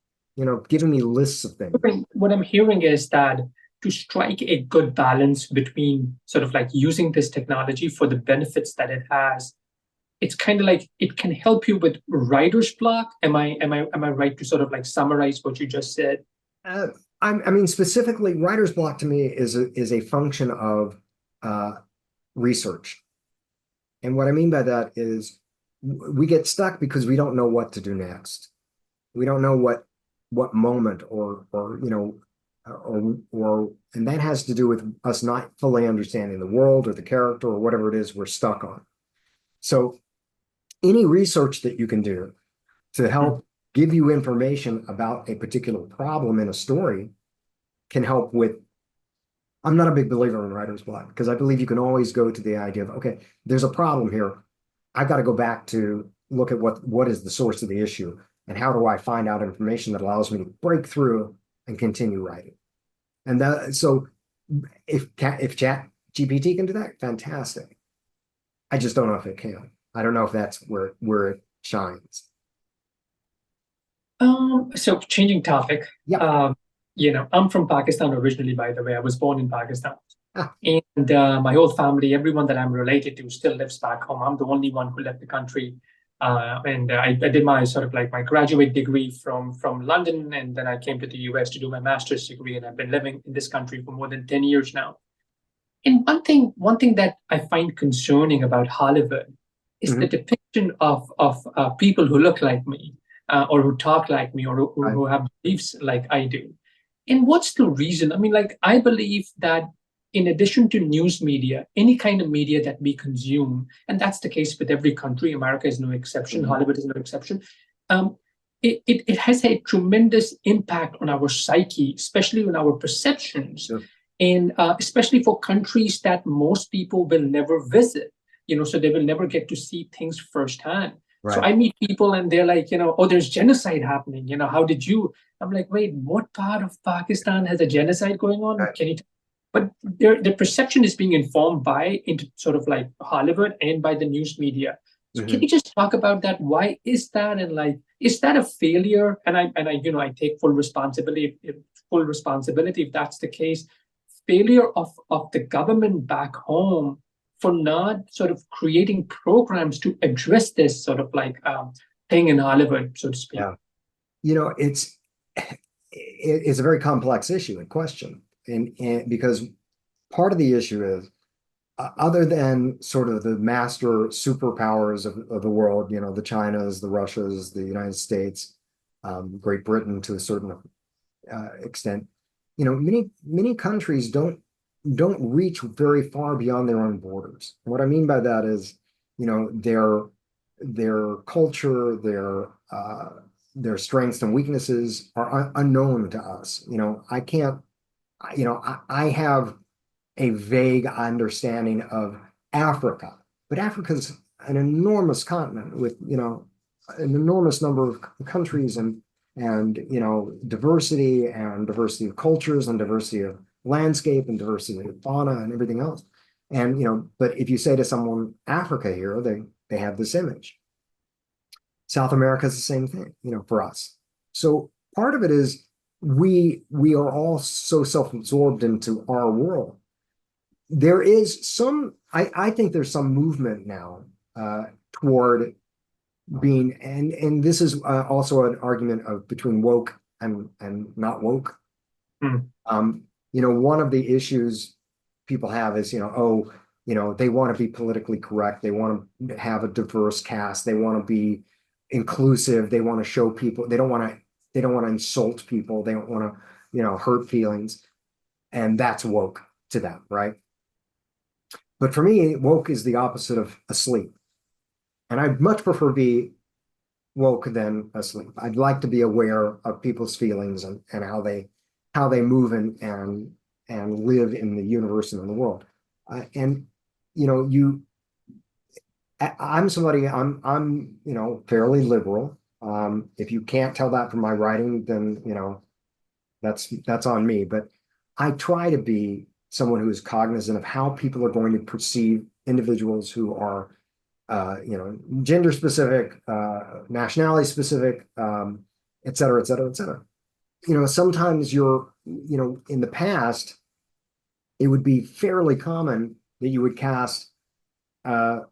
Giving me lists of things. What I'm hearing is that to strike a good balance between sort of like using this technology for the benefits that it has, it's kind of like it can help you with writer's block. Am I right to sort of like summarize what you just said? Uh, I mean, specifically, writer's block to me is a function of uh, research. And what I mean by that is we get stuck because we don't know what to do next. We don't know what moment or and that has to do with us not fully understanding the world or the character or whatever it is we're stuck on. So any research that you can do to help give you information about a particular problem in a story can help with. I'm not a big believer in writer's block because I believe you can always go to the idea of, okay, there's a problem here. I've got to go back to look at what is the source of the issue and how do I find out information that allows me to break through and continue writing. And that, so if Chat GPT can do that, fantastic. I just don't know if it can. I don't know if that's where it shines. So changing topic. Yeah. I'm from Pakistan originally, by the way. I was born in Pakistan. Ah, And my whole family, everyone that I'm related to still lives back home. I'm the only one who left the country. And I did my sort of like my graduate degree from London, and then I came to the US to do my master's degree, and I've been living in this country for more than 10 years now. And one thing that I find concerning about Hollywood is the depiction of people who look like me, or who talk like me, or who have beliefs like I do. And what's the reason? I mean, like, I believe that in addition to news media, any kind of media that we consume, and that's the case with every country, America is no exception, Hollywood is no exception, it has a tremendous impact on our psyche, especially on our perceptions. Sure. And especially for countries that most people will never visit, so they will never get to see things firsthand. Right. So I meet people and they're like, oh, there's genocide happening. How did you? I'm like, wait, what part of Pakistan has a genocide going on? Right. Can you? But the perception is being informed by into sort of like Hollywood and by the news media. So can you just talk about that? Why is that? And like, is that a failure? And I take full responsibility if that's the case. Failure of the government back home for not sort of creating programs to address this sort of like thing in Hollywood, so to speak. Yeah. It's a very complex issue and question. And because part of the issue is, other than sort of the master superpowers of the world, the Chinas, the Russias, the United States, Great Britain to a certain extent, many countries don't reach very far beyond their own borders. And what I mean by that is, their culture, their strengths and weaknesses are unknown to us. I can't, I have a vague understanding of Africa, but Africa's an enormous continent with, an enormous number of countries and diversity of cultures and diversity of landscape and diversity of fauna and everything else. And, but if you say to someone, Africa here, they have this image. South America is the same thing, for us. So part of it is we are all so self-absorbed into our world. There is I think there's some movement now toward being, and this is also an argument between woke and not woke. One of the issues people have is, they want to be politically correct. They want to have a diverse cast. They want to be inclusive. They want to show people. They don't want to insult people. They don't want to, hurt feelings. And that's woke to them, right? But for me, woke is the opposite of asleep. And I'd much prefer be woke than asleep. I'd like to be aware of people's feelings and how they move and live in the universe and in the world. I'm somebody, I'm fairly liberal. If you can't tell that from my writing, then that's on me. But I try to be someone who is cognizant of how people are going to perceive individuals who are, gender specific, nationality specific, et cetera, et cetera, et cetera. Sometimes in the past, it would be fairly common that you would cast, an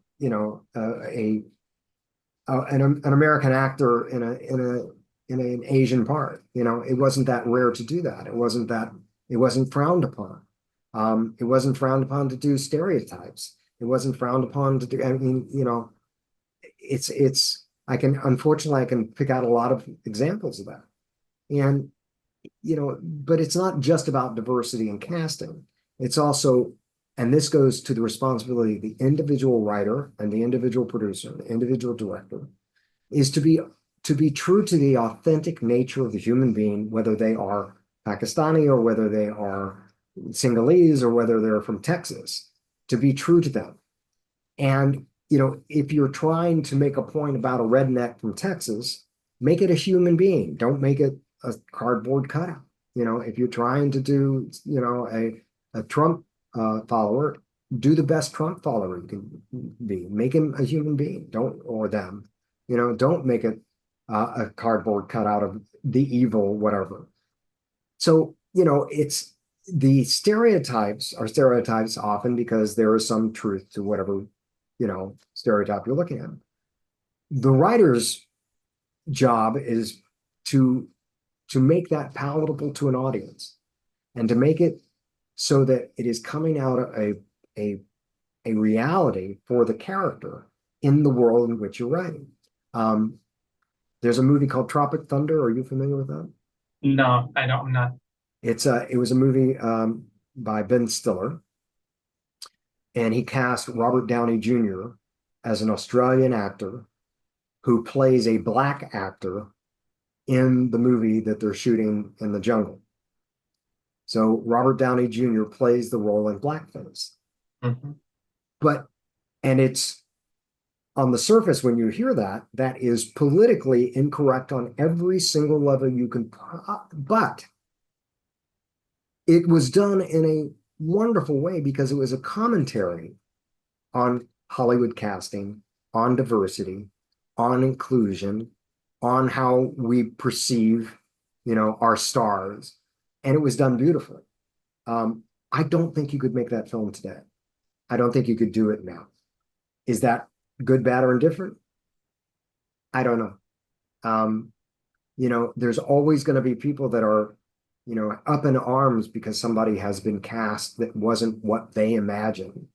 American actor in an Asian part. It wasn't that rare to do that. It wasn't frowned upon. It wasn't frowned upon to do stereotypes. It wasn't frowned upon to do, I mean, unfortunately, I can pick out a lot of examples of that. And, but it's not just about diversity in casting. It's also, and this goes to the responsibility of the individual writer and the individual producer, the individual director, is to be true to the authentic nature of the human being, whether they are Pakistani or whether they are Sinhalese or whether they're from Texas, to be true to them. And, if you're trying to make a point about a redneck from Texas, make it a human being. Don't make it a cardboard cutout. If you're trying to do, a Trump follower, do the best Trump follower you can be. Make him a human being. Or them. Don't make it a cardboard cutout of the evil, whatever. So, it's the stereotypes are stereotypes often because there is some truth to whatever, stereotype you're looking at. The writer's job is to make that palatable to an audience and to make it so that it is coming out of a reality for the character in the world in which you're writing. There's a movie called Tropic Thunder. Are you familiar with that? No, I'm not. It was a movie by Ben Stiller, and he cast Robert Downey Jr. as an Australian actor who plays a black actor in the movie that they're shooting in the jungle. So Robert Downey Jr. plays the role in blackface. Mm-hmm. And it's on the surface, when you hear that, that is politically incorrect on every single level you can, but it was done in a wonderful way because it was a commentary on Hollywood casting, on diversity, on inclusion, on how we perceive, our stars. And it was done beautifully. I don't think you could make that film today. I don't think you could do it now. Is that good, bad, or indifferent? I don't know. There's always going to be people that are, up in arms because somebody has been cast that wasn't what they imagined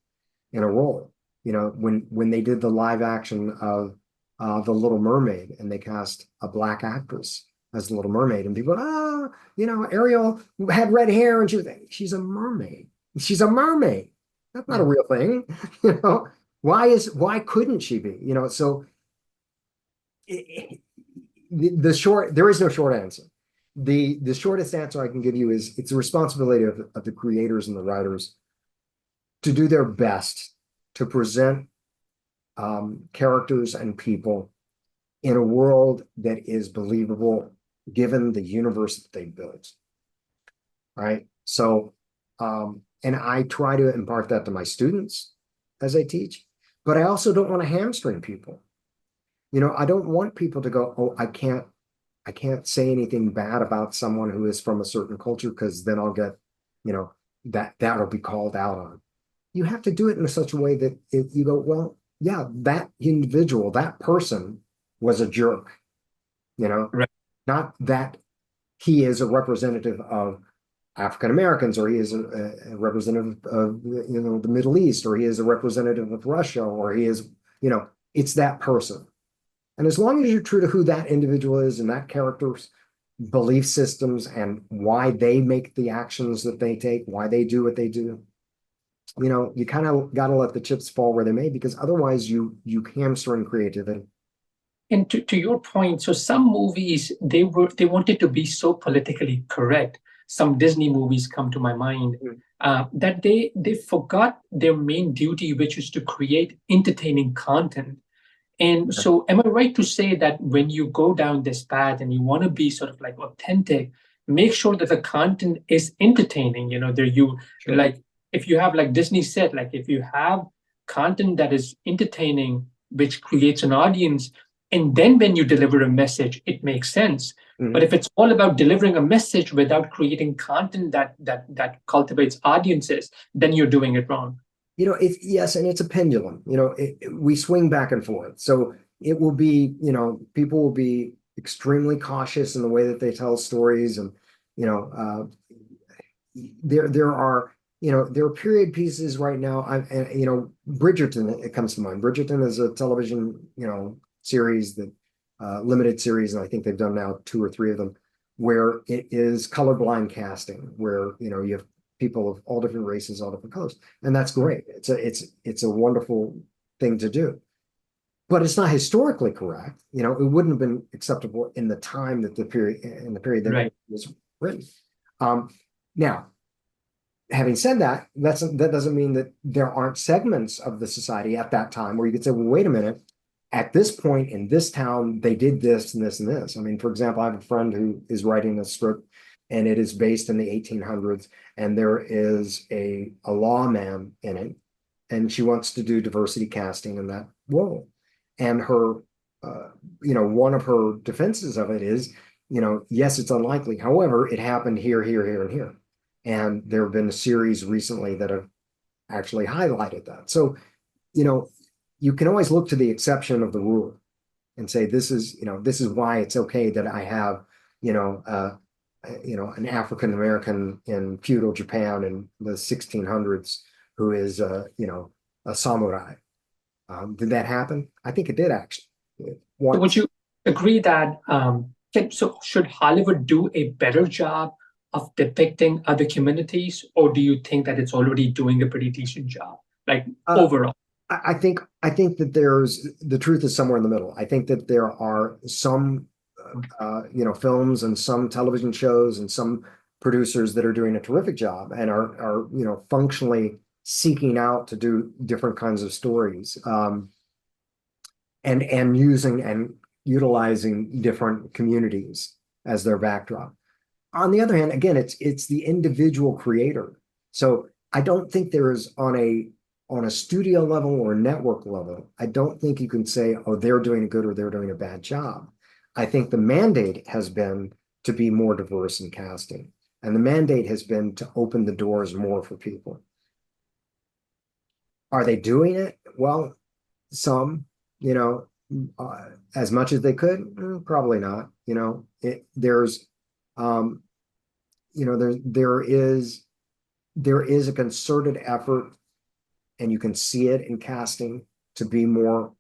in a role. When they did the live action of The Little Mermaid and they cast a black actress as the Little Mermaid, and people, Ariel had red hair and she's a mermaid. She's a mermaid. That's not a real thing. Why couldn't she be? So there is no short answer. The shortest answer I can give you is it's the responsibility of the creators and the writers to do their best to present characters and people in a world that is believable given the universe that they built. Right? So, and I try to impart that to my students as I teach, but I also don't want to hamstring people. I don't want people to go, oh, I can't say anything bad about someone who is from a certain culture because then I'll get, that'll be called out on. You have to do it in such a way that you go, well, yeah, that individual, that person was a jerk, Right. Not that he is a representative of African Americans, or he is a representative of the Middle East, or he is a representative of Russia, or he is, it's that person. And as long as you're true to who that individual is and that character's belief systems and why they make the actions that they take, why they do what they do, you kind of got to let the chips fall where they may, because otherwise you hamstring creativity. And to your point, so some movies, they wanted to be so politically correct. Some Disney movies come to my mind, that they forgot their main duty, which is to create entertaining content. And so am I right to say that when you go down this path and you want to be sort of like authentic, make sure that the content is entertaining, Sure. Like if you have, like Disney said, like if you have content that is entertaining, which creates an audience, and then when you deliver a message, it makes sense. Mm-hmm. But if it's all about delivering a message without creating content that cultivates audiences, then you're doing it wrong. Yes, and it's a pendulum. We swing back and forth. So it will be, people will be extremely cautious in the way that they tell stories, and you know, there are there are period pieces right now. Bridgerton, it comes to mind. Bridgerton is a television series that limited series, and I think they've done now 2 or 3 of them, where it is colorblind casting, where you have people of all different races, all different colors, and that's great. It's a wonderful thing to do, but it's not historically correct. It wouldn't have been acceptable in the time that the period that it was written. Now, having said that, that doesn't mean that there aren't segments of the society at that time where you could say, well, wait a minute, at this point in this town, they did this and this and this. I mean, for example, I have a friend who is writing a script, and it is based in the 1800s, and there is a lawman in it, and she wants to do diversity casting in that role. And her, one of her defenses of it is, yes, it's unlikely. However, it happened here, here, here, and here. And there have been a series recently that have actually highlighted that. So, you can always look to the exception of the rule and say, this is why it's okay that I have, an African American in feudal Japan in the 1600s who is, a samurai. Did that happen? I think it did actually. So would you agree that should Hollywood do a better job of depicting other communities, or do you think that it's already doing a pretty decent job, like overall? I think that the truth is somewhere in the middle. I think that there are some films and some television shows and some producers that are doing a terrific job and are functionally seeking out to do different kinds of stories, and using and utilizing different communities as their backdrop. On the other hand, again, it's the individual creator. So I don't think there is on a studio level or network level, I don't think you can say, oh, they're doing a good or they're doing a bad job. I think the mandate has been to be more diverse in casting, and the mandate has been to open the doors more for people. Are they doing it? Well, some, as much as they could, probably not. There is a concerted effort, and you can see it in casting, to be more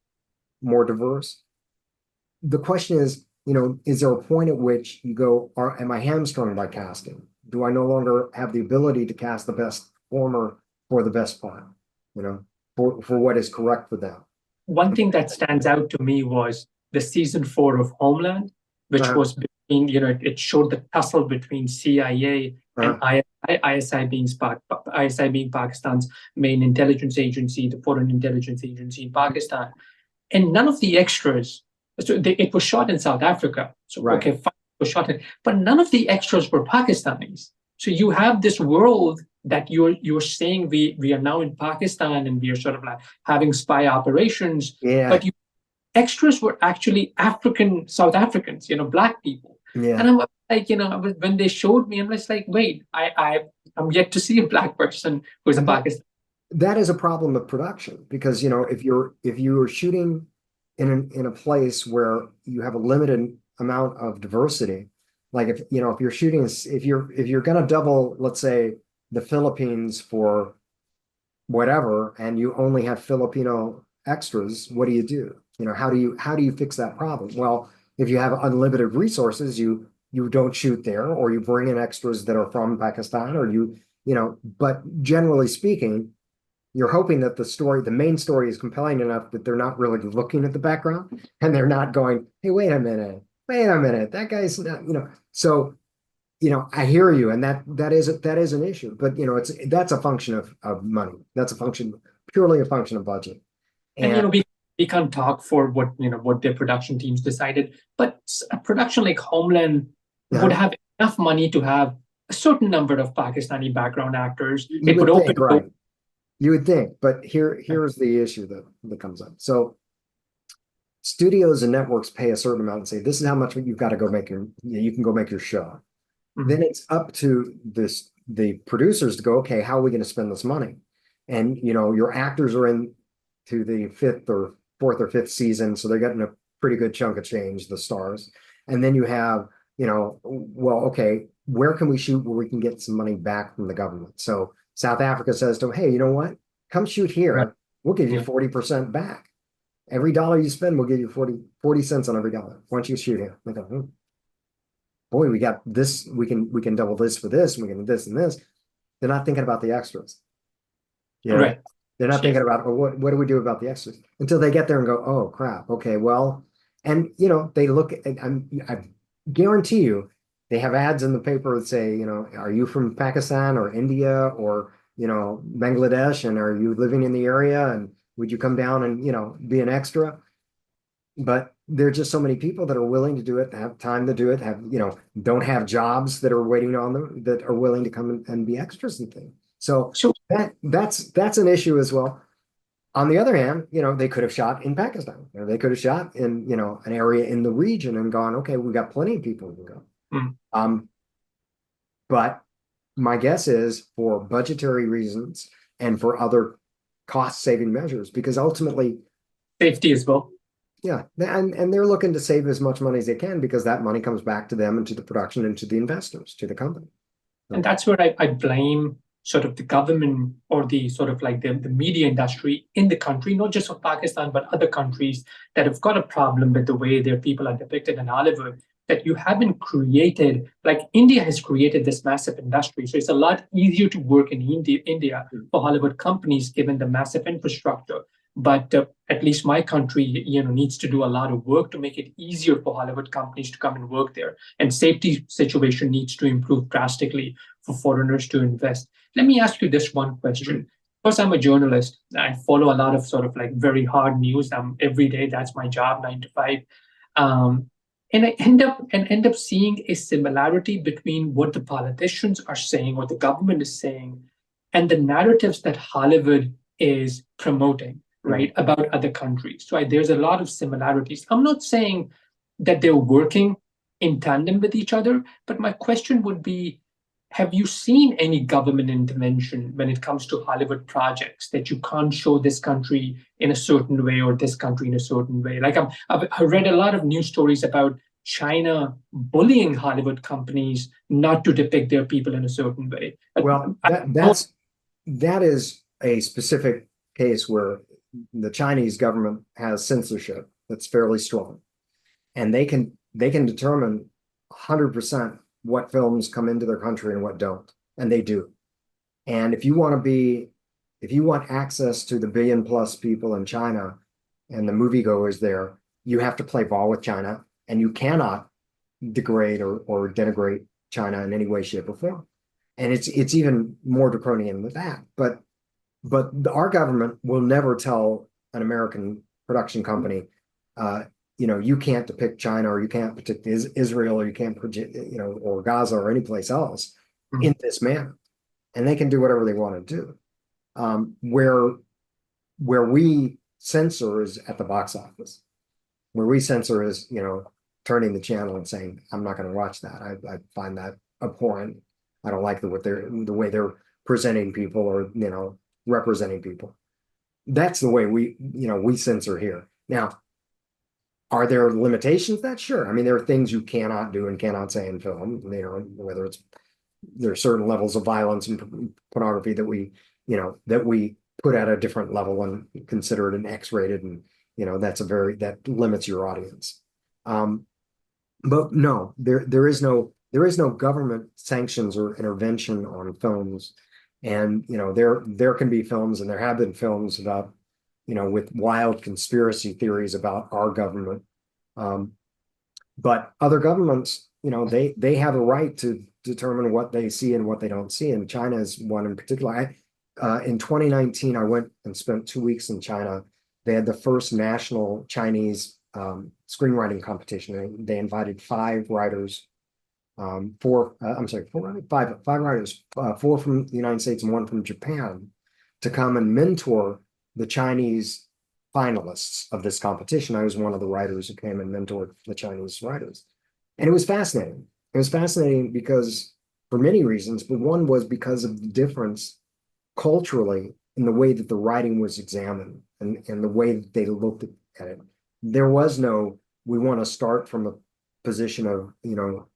diverse. The question is there a point at which you go, am I hamstrung by casting? Do I no longer have the ability to cast the best performer for the best part, for what is correct for them? One thing that stands out to me was the season 4 of Homeland, which was between, it showed the tussle between CIA and ISI being Pakistan's main intelligence agency, the foreign intelligence agency in Pakistan. And none of the extras, it was shot in South Africa. So, okay, fine, it was shot but none of the extras were Pakistanis. So you have this world that you're saying we are now in Pakistan and we are sort of like having spy operations, but extras were actually South Africans, Black people. Yeah. And I'm like, when they showed me, I'm just like, wait, I'm yet to see a Black person who's a Pakistan. That is a problem of production, because if you're shooting in a place where you have a limited amount of diversity, like if you're shooting, if you're gonna double, let's say, the Philippines for whatever, and you only have Filipino extras, what do you do? How do you fix that problem? Well, if you have unlimited resources, you don't shoot there, or you bring in extras that are from Pakistan, or but generally speaking, you're hoping that the main story is compelling enough that they're not really looking at the background, and they're not going, hey, wait a minute, that guy's not, so, I hear you, and that is an issue, but that's a function of money. That's purely a function of budget. And we can't talk for what their production teams decided, but a production like Homeland would have enough money to have a certain number of Pakistani background actors. You would think, but here's the issue that comes up. So studios and networks pay a certain amount and say, this is how much you've got to go make you can go make your show. Mm-hmm. Then it's up to the producers to go, okay, how are we going to spend this money? And your actors are in to the 4th or 5th season, so they're getting a pretty good chunk of change, the stars. And then you have, well, okay, where can we shoot where we can get some money back from the government? So South Africa says to them, hey, you know what? Come shoot Right. here. We'll give you Yeah. 40% back. Every dollar you spend, we'll give you 40 cents on every dollar. Why don't you shoot here? They go, boy, we got this. We can double this for this. And we can do this and this. They're not thinking about the extras. Right. They're not Yes. thinking about, oh, what do we do about the extras until they get there and go, oh crap, okay, well, and they look at, I guarantee you, they have ads in the paper that say, are you from Pakistan or India or Bangladesh, and are you living in the area, and would you come down and be an extra? But there are just so many people that are willing to do it, have time to do it, don't have jobs that are waiting on them, that are willing to come and be extras and things. So So that's an issue as well. On the other hand, they could have shot in Pakistan, or they could have shot in, an area in the region and gone, okay, we've got plenty of people to go. mm, But my guess is for budgetary reasons and for other cost-saving measures, because ultimately, safety as well. yeah, and they're looking to save as much money as they can because that money comes back to them and to the production and to the investors, to the company. And that's where I blame sort of the government or the sort of like the media industry in the country, not just of Pakistan, but other countries that have got a problem with the way their people are depicted in Hollywood, that you haven't created, like India has created this massive industry. So it's a lot easier to work in India for Hollywood companies, given the massive infrastructure. But at least my country, needs to do a lot of work to make it easier for Hollywood companies to come and work there. And safety situation needs to improve drastically for foreigners to invest. Let me ask you this one question. First, I'm a journalist. I follow a lot of sort of like very hard news. Every day. That's my job, 9 to 5. And I end up seeing a similarity between what the politicians are saying, what the government is saying, and the narratives that Hollywood is promoting, right, about other countries. So there's a lot of similarities. I'm not saying that they're working in tandem with each other, but my question would be, have you seen any government intervention when it comes to Hollywood projects that you can't show this country in a certain way or this country in a certain way? Like I've read a lot of news stories about China bullying Hollywood companies not to depict their people in a certain way. Well, that is a specific case where the Chinese government has censorship that's fairly strong, and they can determine 100% what films come into their country and what don't, and they do. And if you want access to the billion-plus people in China and the moviegoers there, you have to play ball with China, and you cannot degrade or denigrate China in any way, shape, or form. And it's even more draconian than that. But our government will never tell an American production company, you can't depict China, or you can't depict Israel, or you can't, or Gaza or any place else in this manner. And they can do whatever they want to do. Where we censor is at the box office. Where we censor is, turning the channel and saying, I'm not going to watch that. I find that abhorrent. I don't like the way they're presenting people, or, representing people. That's the way we censor here. Now, are there limitations? That sure. I mean, there are things you cannot do and cannot say in film, whether there are certain levels of violence and pornography that we put at a different level and consider it an X-rated, and that limits your audience. But no, there is no government sanctions or intervention on films. And there can be films, and there have been films about with wild conspiracy theories about our government. But other governments, they have a right to determine what they see and what they don't see. And China is one in particular. In 2019, I went and spent 2 weeks in China. They had the first national Chinese screenwriting competition. They invited 5 writers, five writers, 4 from the United States and 1 from Japan, to come and mentor the Chinese finalists of this competition. I was one of the writers who came and mentored the Chinese writers. And it was fascinating. It was fascinating because, for many reasons, but one was because of the difference culturally in the way that the writing was examined and the way that they looked at it. There was no, we want to start from position of,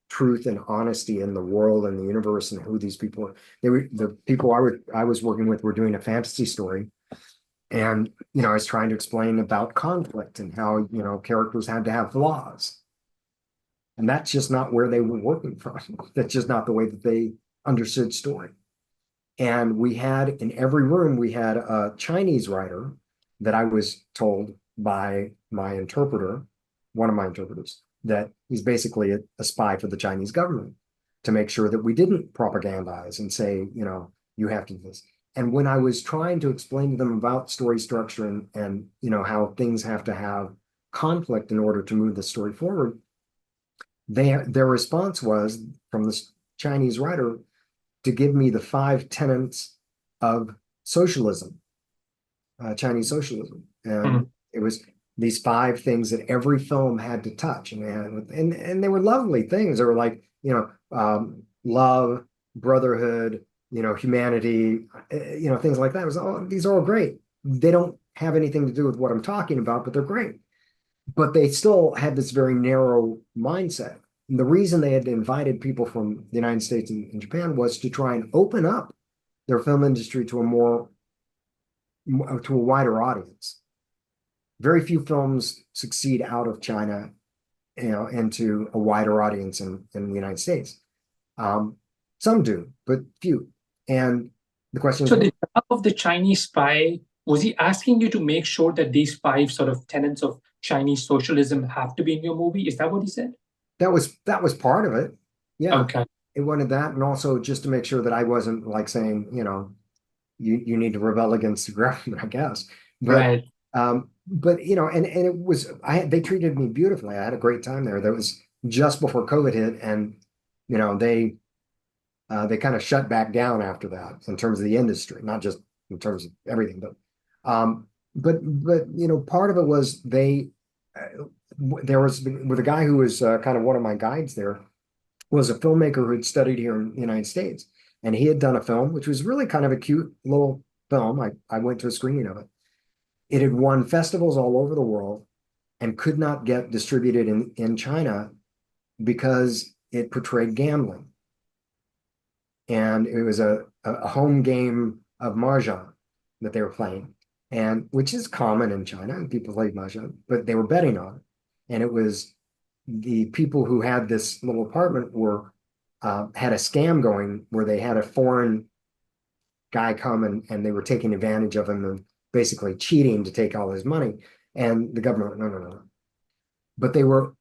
truth and honesty in the world and the universe and who these people are. The people I was working with were doing a fantasy story. And, I was trying to explain about conflict and how, characters had to have flaws. And that's just not where they were working from. That's just not the way that they understood story. And we had, in every room, we had a Chinese writer that I was told by my interpreter, one of my interpreters, that he's basically a spy for the Chinese government to make sure that we didn't propagandize and say, you have to do this. And when I was trying to explain to them about story structure and how things have to have conflict in order to move the story forward, their response was from this Chinese writer to give me the 5 tenets of socialism, Chinese socialism. And it was these 5 things that every film had to touch. And they were lovely things. They were like, love, brotherhood, humanity, things like that. It was, these are all great. They don't have anything to do with what I'm talking about, but they're great. But they still had this very narrow mindset. And the reason they had invited people from the United States and Japan was to try and open up their film industry to a wider audience. Very few films succeed out of China, into a wider audience in the United States. Some do, but few. And the question So is, the job of the Chinese spy, was he asking you to make sure that these 5 sort of tenets of Chinese socialism have to be in your movie? Is that what he said? that was part of it. Yeah. Okay. It wanted that, and also just to make sure that I wasn't like saying, you need to rebel against the government, I guess. Right. But and it was they treated me beautifully. I had a great time there. That was just before COVID hit, and they kind of shut back down after that in terms of the industry, not just in terms of everything, but part of it was there was with a guy who was kind of one of my guides there was a filmmaker who had studied here in the United States, and he had done a film which was really kind of a cute little film. I went to a screening of it. It had won festivals all over the world and could not get distributed in China because it portrayed gambling. And it was a home game of mahjong that they were playing, and which is common in China, and people played mahjong, but they were betting on it. And it was the people who had this little apartment had a scam going where they had a foreign guy come and they were taking advantage of him and basically cheating to take all his money. And the government, no. But they were,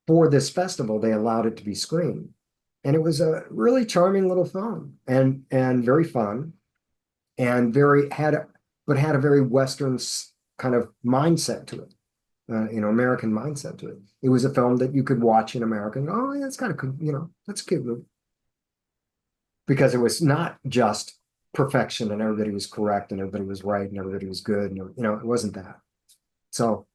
for this festival, they allowed it to be screened. And it was a really charming little film and very fun and had a very Western kind of mindset to it, American mindset to it. It was a film that you could watch in America and, oh, yeah, that's kind of cool, that's a cute movie. Because it was not just perfection and everybody was correct and everybody was right and everybody was good. And, it wasn't that. So,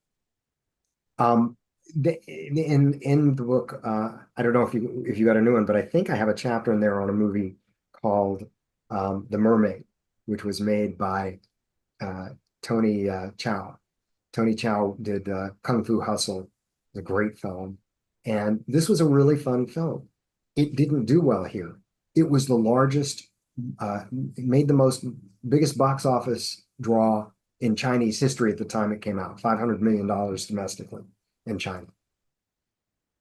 in the book, I don't know if you got a new one, but I think I have a chapter in there on a movie called The Mermaid, which was made by Tony Chow. Tony Chow did Kung Fu Hustle, a great film, and this was a really fun film. It didn't do well here. It was the largest, it made the biggest box office draw in Chinese history at the time it came out, $500 million domestically in China.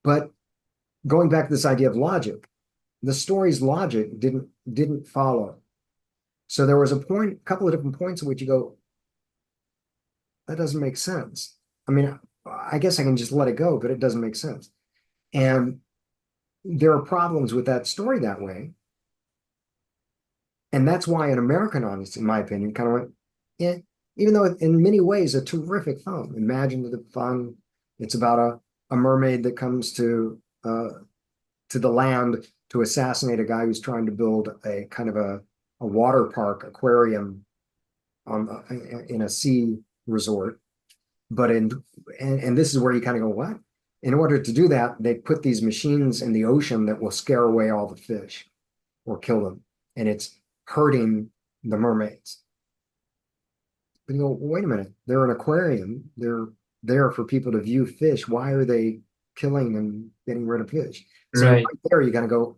But going back to this idea of logic, the story's logic didn't follow. So there was a couple of different points at which you go, that doesn't make sense. I mean, I guess I can just let it go, but it doesn't make sense. And there are problems with that story that way. And that's why an American audience, in my opinion, kind of went, yeah, even though in many ways a terrific film, imaginative, fun. It's about a mermaid that comes to the land to assassinate a guy who's trying to build a kind of a water park aquarium in a sea resort. But and this is where you kind of go, what? In order to do that, they put these machines in the ocean that will scare away all the fish or kill them. And it's hurting the mermaids. But you go, wait a minute, they're an aquarium. They're there for people to view fish. Why are they killing and getting rid of fish. So Right. right there, you got to go,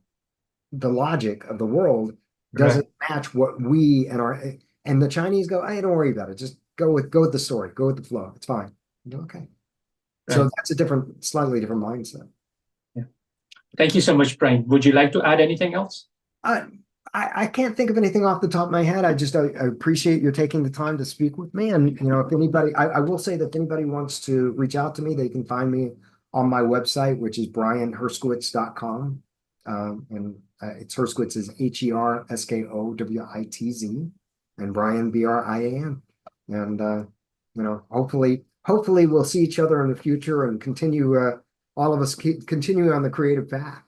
the logic of the world Right. doesn't match what we and the Chinese go, hey, don't worry about it. Just go with the story, go with the flow. It's fine. You go, okay. So Right. that's slightly different mindset. Yeah. Thank you so much, Brian. Would you like to add anything else? Uh, I can't think of anything off the top of my head. I appreciate you taking the time to speak with me. And, if anybody, I will say that if anybody wants to reach out to me, they can find me on my website, which is brianherskowitz.com. And it's Herskowitz is HERSKOWITZ, and Brian, BRIAN. And, hopefully we'll see each other in the future and continue, all of us continue on the creative path.